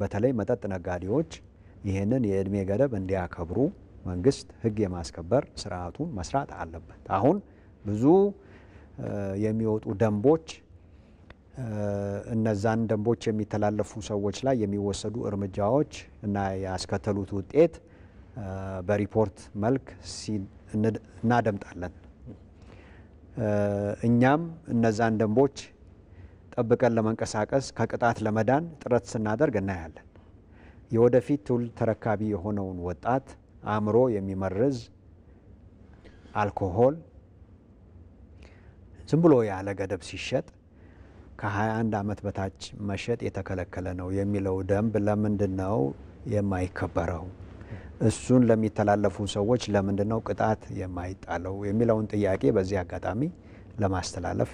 በተለይ መጠጥ ነጋዴዎች ይህንን የእድሜ ገደብ እንዲያከብሩ መንግስት ህግ የማስከበር ስርዓቱን መስራት አለበት። አሁን ብዙ የሚወጡ ደንቦች እነዛን ደንቦች የሚተላለፉ ሰዎች ላይ የሚወሰዱ እርምጃዎች እና ያስከተሉት ውጤት በሪፖርት መልክ እናደምጣለን። እኛም እነዛን ደንቦች ጠብቀን ለመንቀሳቀስ ከቅጣት ለመዳን ጥረት ስናደርግ እናያለን። የወደፊት ትውልድ ተረካቢ የሆነውን ወጣት አእምሮ የሚመርዝ አልኮሆል ዝም ብሎ ያለ ገደብ ሲሸጥ ከ21 ዓመት በታች መሸጥ የተከለከለ ነው የሚለው ደንብ ለምንድን ነው የማይከበረው? እሱን ለሚተላለፉ ሰዎች ለምንድን ነው ቅጣት የማይጣለው የሚለውን ጥያቄ በዚህ አጋጣሚ ለማስተላለፍ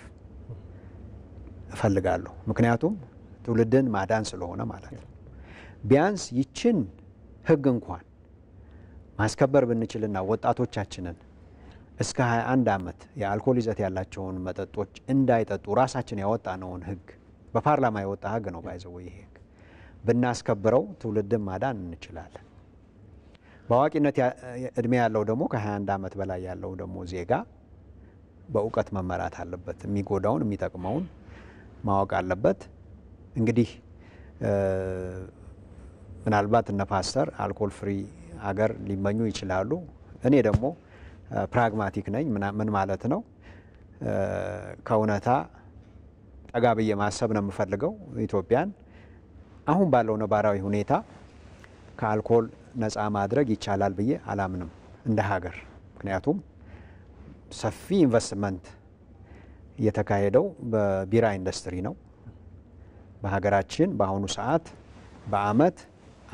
እፈልጋለሁ። ምክንያቱም ትውልድን ማዳን ስለሆነ ማለት ነው። ቢያንስ ይችን ህግ እንኳን ማስከበር ብንችልና ወጣቶቻችንን እስከ 21 ዓመት የአልኮል ይዘት ያላቸውን መጠጦች እንዳይጠጡ ራሳችን ያወጣነውን ህግ በፓርላማ የወጣ ህግ ነው ባይዘው ይሄ ህግ ብናስከብረው ትውልድን ማዳን እንችላለን። በአዋቂነት እድሜ ያለው ደግሞ ከ21 ዓመት በላይ ያለው ደግሞ ዜጋ በእውቀት መመራት አለበት። የሚጎዳውን የሚጠቅመውን ማወቅ አለበት። እንግዲህ ምናልባት እነ ፓስተር አልኮል ፍሪ አገር ሊመኙ ይችላሉ። እኔ ደግሞ ፕራግማቲክ ነኝ። ምን ማለት ነው? ከእውነታ ጠጋ ብዬ ማሰብ ነው የምፈልገው። ኢትዮጵያን አሁን ባለው ነባራዊ ሁኔታ ከአልኮል ነፃ ማድረግ ይቻላል ብዬ አላምንም እንደ ሀገር። ምክንያቱም ሰፊ ኢንቨስትመንት የተካሄደው በቢራ ኢንዱስትሪ ነው። በሀገራችን በአሁኑ ሰዓት በአመት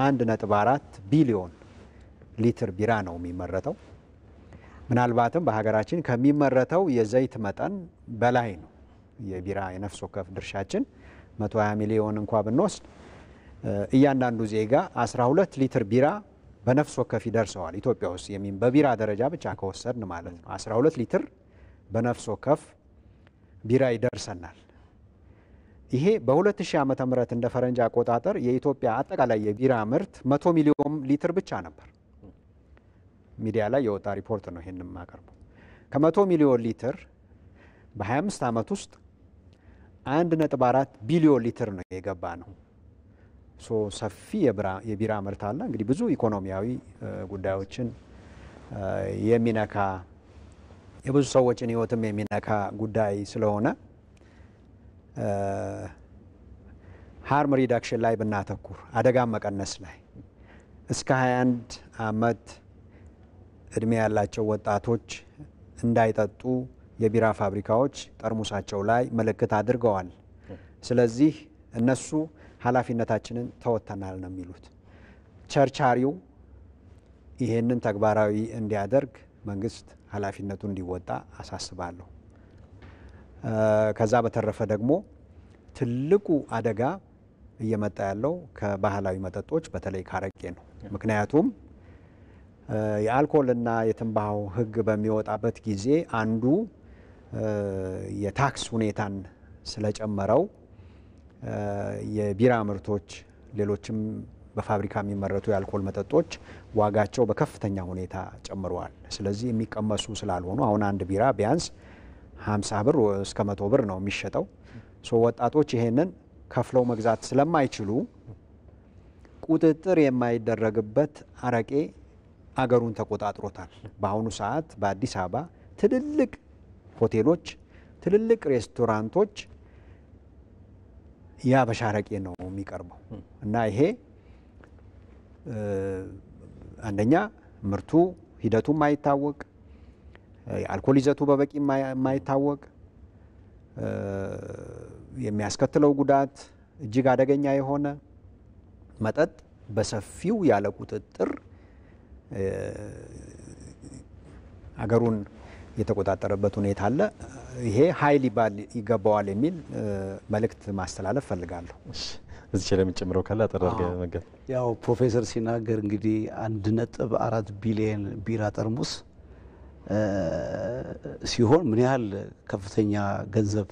1.4 ቢሊዮን ሊትር ቢራ ነው የሚመረተው። ምናልባትም በሀገራችን ከሚመረተው የዘይት መጠን በላይ ነው የቢራ የነፍስ ወከፍ ድርሻችን 120 ሚሊዮን እንኳ ብንወስድ እያንዳንዱ ዜጋ 12 ሊትር ቢራ በነፍስ ወከፍ ይደርሰዋል ኢትዮጵያ ውስጥ በቢራ ደረጃ ብቻ ከወሰድን ማለት ነው 12 ሊትር በነፍስ ወከፍ ቢራ ይደርሰናል። ይሄ በ2000 ዓመተ ምህረት እንደ ፈረንጅ አቆጣጠር የኢትዮጵያ አጠቃላይ የቢራ ምርት 100 ሚሊዮን ሊትር ብቻ ነበር። ሚዲያ ላይ የወጣ ሪፖርት ነው ይሄንን ማቀርበው። ከ100 ሚሊዮን ሊትር በ25 ዓመት ውስጥ 1.4 ቢሊዮን ሊትር ነው የገባ ነው። ሰፊ የቢራ ምርት አለ። እንግዲህ ብዙ ኢኮኖሚያዊ ጉዳዮችን የሚነካ የብዙ ሰዎችን ህይወትም የሚነካ ጉዳይ ስለሆነ ሃርም ሪዳክሽን ላይ ብናተኩር አደጋ መቀነስ ላይ እስከ 21 ዓመት እድሜ ያላቸው ወጣቶች እንዳይጠጡ የቢራ ፋብሪካዎች ጠርሙሳቸው ላይ ምልክት አድርገዋል። ስለዚህ እነሱ ኃላፊነታችንን ተወጥተናል ነው የሚሉት። ቸርቻሪው ይሄንን ተግባራዊ እንዲያደርግ መንግስት ኃላፊነቱን እንዲወጣ አሳስባለሁ። ከዛ በተረፈ ደግሞ ትልቁ አደጋ እየመጣ ያለው ከባህላዊ መጠጦች በተለይ ካረቄ ነው። ምክንያቱም የአልኮልና የትንባሆ ህግ በሚወጣበት ጊዜ አንዱ የታክስ ሁኔታን ስለጨመረው የቢራ ምርቶች ሌሎችም በፋብሪካ የሚመረቱ የአልኮል መጠጦች ዋጋቸው በከፍተኛ ሁኔታ ጨምረዋል። ስለዚህ የሚቀመሱ ስላልሆኑ አሁን አንድ ቢራ ቢያንስ 50 ብር እስከ 100 ብር ነው የሚሸጠው። ወጣቶች ይሄንን ከፍለው መግዛት ስለማይችሉ ቁጥጥር የማይደረግበት አረቄ አገሩን ተቆጣጥሮታል። በአሁኑ ሰዓት በአዲስ አበባ ትልልቅ ሆቴሎች፣ ትልልቅ ሬስቶራንቶች የአበሻ አረቄ ነው የሚቀርበው እና ይሄ አንደኛ ምርቱ ሂደቱ ማይታወቅ፣ የአልኮል ይዘቱ በበቂ ማይታወቅ፣ የሚያስከትለው ጉዳት እጅግ አደገኛ የሆነ መጠጥ በሰፊው ያለ ቁጥጥር አገሩን የተቆጣጠረበት ሁኔታ አለ። ይሄ ኃይል ይገባዋል የሚል መልእክት ማስተላለፍ ፈልጋለሁ። እዚህ ላይ የምንጨምረው ካለ አጠራርገ ነገር ያው ፕሮፌሰር ሲናገር እንግዲህ 1.4 ቢሊዮን ቢራ ጠርሙስ ሲሆን ምን ያህል ከፍተኛ ገንዘብ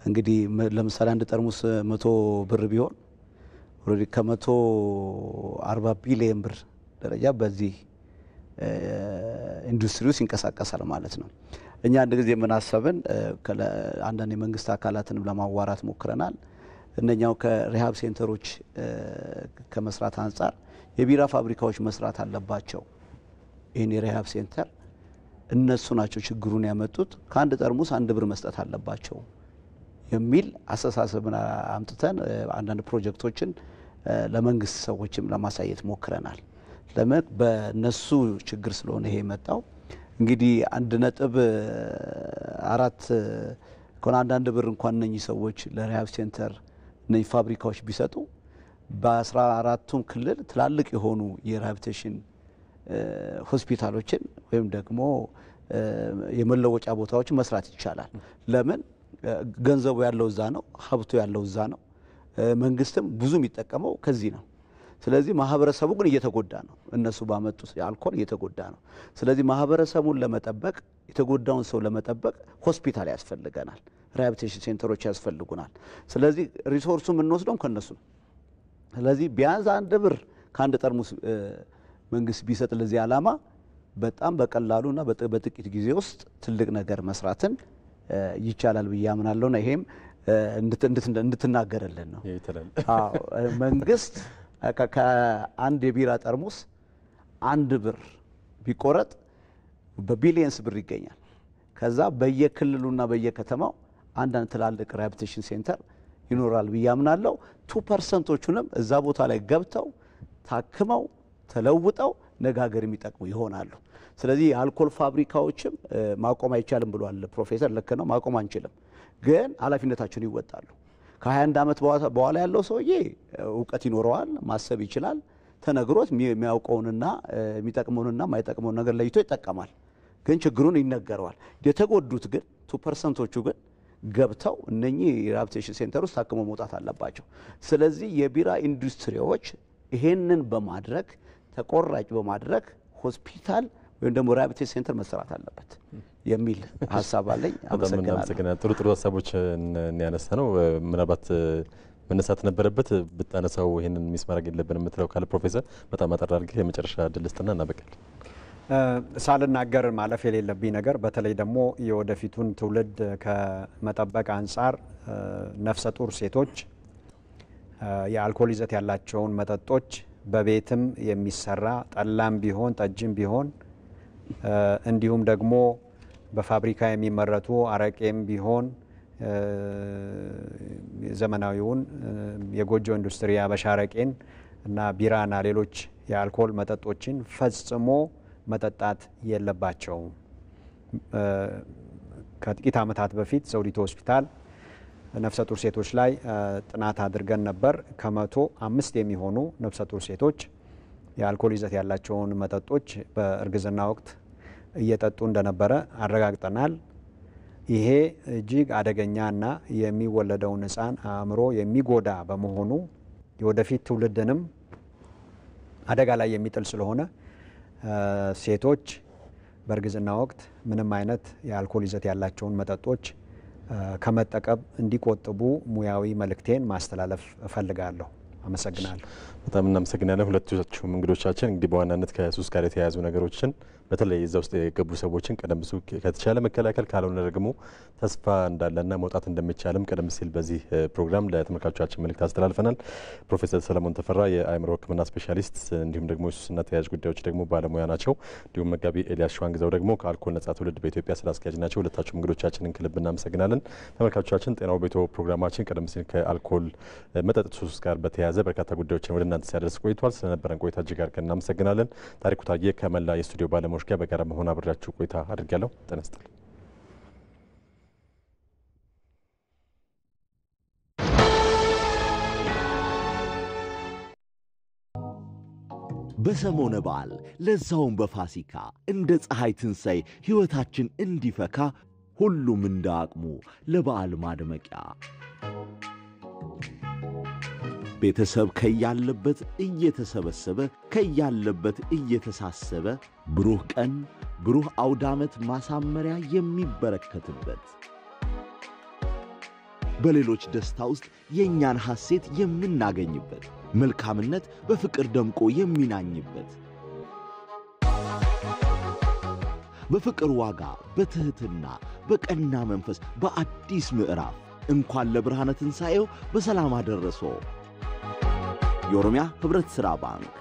እንግዲህ ለምሳሌ አንድ ጠርሙስ 100 ብር ቢሆን ኦሬዲ ከ140 ቢሊዮን ብር ደረጃ በዚህ ኢንዱስትሪ ውስጥ ይንቀሳቀሳል ማለት ነው። እኛ አንድ ጊዜ የምናሰብን አንዳንድ የመንግስት አካላትንም ለማዋራት ሞክረናል። እነኛው ከሪሃብ ሴንተሮች ከመስራት አንጻር የቢራ ፋብሪካዎች መስራት አለባቸው። ይሄን የሪሃብ ሴንተር እነሱ ናቸው ችግሩን ያመጡት፣ ከአንድ ጠርሙስ 1 ብር መስጠት አለባቸው የሚል አስተሳሰብን አምጥተን አንዳንድ ፕሮጀክቶችን ለመንግስት ሰዎችም ለማሳየት ሞክረናል። ለምን በነሱ ችግር ስለሆነ ይሄ የመጣው እንግዲህ 1.4 ከሆነ 1 ብር እንኳን እነኚህ ሰዎች ለሪሃብ ሴንተር እነኚህ ፋብሪካዎች ቢሰጡ በ14ቱም ክልል ትላልቅ የሆኑ የሪሃቢሊቴሽን ሆስፒታሎችን ወይም ደግሞ የመለወጫ ቦታዎችን መስራት ይቻላል። ለምን ገንዘቡ ያለው እዛ ነው፣ ሀብቱ ያለው እዛ ነው። መንግስትም ብዙ የሚጠቀመው ከዚህ ነው። ስለዚህ ማህበረሰቡ ግን እየተጎዳ ነው። እነሱ ባመጡት የአልኮል እየተጎዳ ነው። ስለዚህ ማህበረሰቡን ለመጠበቅ የተጎዳውን ሰው ለመጠበቅ ሆስፒታል ያስፈልገናል፣ ሪሃቢሊቴሽን ሴንተሮች ያስፈልጉናል። ስለዚህ ሪሶርሱ የምንወስደው ከነሱ ነው። ስለዚህ ቢያንስ 1 ብር ከአንድ ጠርሙስ መንግስት ቢሰጥ ለዚህ ዓላማ በጣም በቀላሉና በጥቂት ጊዜ ውስጥ ትልቅ ነገር መስራትን ይቻላል ብዬ አምናለሁና ይሄም እንድትናገርልን ነው። መንግስት ከአንድ የቢራ ጠርሙስ 1 ብር ቢቆረጥ በቢሊየንስ ብር ይገኛል። ከዛ በየክልሉና በየከተማው አንዳንድ ትላልቅ ሪሃቢሊቴሽን ሴንተር ይኖራል ብዬ አምናለሁ። 2%ዎቹንም እዛ ቦታ ላይ ገብተው ታክመው ተለውጠው ነገ ሀገር የሚጠቅሙ ይሆናሉ። ስለዚህ የአልኮል ፋብሪካዎችም ማቆም አይቻልም ብሏል ፕሮፌሰር። ልክ ነው፣ ማቆም አንችልም፣ ግን ኃላፊነታቸውን ይወጣሉ። ከ21 ዓመት በኋላ ያለው ሰውዬ እውቀት ይኖረዋል፣ ማሰብ ይችላል። ተነግሮት የሚያውቀውንና የሚጠቅመውንና የማይጠቅመውን ነገር ለይቶ ይጠቀማል። ግን ችግሩን ይነገረዋል። የተጎዱት ግን 2%ዎቹ ግን ገብተው እነኚህ ሪሃቢሊቴሽን ሴንተር ውስጥ ታክመው መውጣት አለባቸው። ስለዚህ የቢራ ኢንዱስትሪዎች ይሄንን በማድረግ ተቆራጭ በማድረግ ሆስፒታል ወይም ደግሞ ሪሃቢሊቴሽን ሴንተር መሰራት አለበት የሚል ሐሳብ አለኝ። አመሰግናለሁ። ጥሩ ሐሳቦች እንያነሳ ነው። ምናልባት መነሳት ነበረበት ብታነሳው ይሄንን ሚስ ማድረግ የለብንም የምትለው ካለ ፕሮፌሰር በጣም አጠር አድርገህ የመጨረሻ ዕድል ስጥና እናበቃለን። ሳልናገር ማለፍ የሌለብኝ ነገር በተለይ ደግሞ የወደፊቱን ትውልድ ከመጠበቅ አንጻር ነፍሰ ጡር ሴቶች የአልኮል ይዘት ያላቸውን መጠጦች በቤትም የሚሰራ ጠላም ቢሆን ጠጅም ቢሆን እንዲሁም ደግሞ በፋብሪካ የሚመረቱ አረቄም ቢሆን ዘመናዊውን የጎጆ ኢንዱስትሪ አበሻ አረቄን እና ቢራና ሌሎች የአልኮል መጠጦችን ፈጽሞ መጠጣት የለባቸውም። ከጥቂት ዓመታት በፊት ዘውዲቱ ሆስፒታል ነፍሰ ጡር ሴቶች ላይ ጥናት አድርገን ነበር። ከ105 የሚሆኑ ነፍሰ ጡር ሴቶች የአልኮል ይዘት ያላቸውን መጠጦች በእርግዝና ወቅት እየጠጡ እንደነበረ አረጋግጠናል። ይሄ እጅግ አደገኛና የሚወለደውን ሕፃን አእምሮ የሚጎዳ በመሆኑ የወደፊት ትውልድንም አደጋ ላይ የሚጥል ስለሆነ ሴቶች በእርግዝና ወቅት ምንም አይነት የአልኮል ይዘት ያላቸውን መጠጦች ከመጠቀም እንዲቆጥቡ ሙያዊ መልእክቴን ማስተላለፍ እፈልጋለሁ። አመሰግናለሁ። በጣም እናመሰግናለን ሁለታችሁም እንግዶቻችን። እንግዲህ በዋናነት ከሱስ ጋር የተያያዙ ነገሮችን በተለይ እዛ ውስጥ የገቡ ሰዎችን ቀደም ሲል ከተቻለ መከላከል ካልሆነ ደግሞ ተስፋ እንዳለና መውጣት እንደሚቻልም ቀደም ሲል በዚህ ፕሮግራም ለተመልካቾቻችን መልእክት አስተላልፈናል። ፕሮፌሰር ሰለሞን ተፈራ የአእምሮ ሕክምና ስፔሻሊስት እንዲሁም ደግሞ የሱስና ተያያዥ ጉዳዮች ደግሞ ባለሙያ ናቸው። እንዲሁም መጋቢ ኤልያስ ሸዋንግዛው ደግሞ ከአልኮል ነጻ ትውልድ በኢትዮጵያ ስራ አስኪያጅ ናቸው። ሁለታችሁም እንግዶቻችንን ከልብ እናመሰግናለን። ተመልካቾቻችን ጤናው ቤቶ ፕሮግራማችን ቀደም ሲል ከአልኮል መጠጥ ሱስ ጋር በተያያዘ በርካታ ጉዳዮችን ወደ እናንተ ሲያደርስ ቆይቷል። ስለነበረን ቆይታ እጅግ አድርገን እናመሰግናለን። ታሪኩ ታዬ ከመላ የስቱዲዮ ባለሙያዎች ጋር በጋራ መሆን አብሬያችሁ ቆይታ አድርጋለሁ። ጤና ይስጥልኝ። በሰሞነ በዓል ለዛውም በፋሲካ እንደ ፀሐይ ትንሣኤ ሕይወታችን እንዲፈካ ሁሉም እንደ አቅሙ ለበዓል ማድመቂያ ቤተሰብ ከያለበት እየተሰበሰበ ከያለበት እየተሳሰበ ብሩህ ቀን ብሩህ አውደ ዓመት ማሳመሪያ የሚበረከትበት በሌሎች ደስታ ውስጥ የእኛን ሐሴት የምናገኝበት መልካምነት በፍቅር ደምቆ የሚናኝበት በፍቅር ዋጋ በትህትና በቀና መንፈስ በአዲስ ምዕራፍ እንኳን ለብርሃነ ትንሣኤው በሰላም አደረሶ። የኦሮሚያ ህብረት ሥራ ባንክ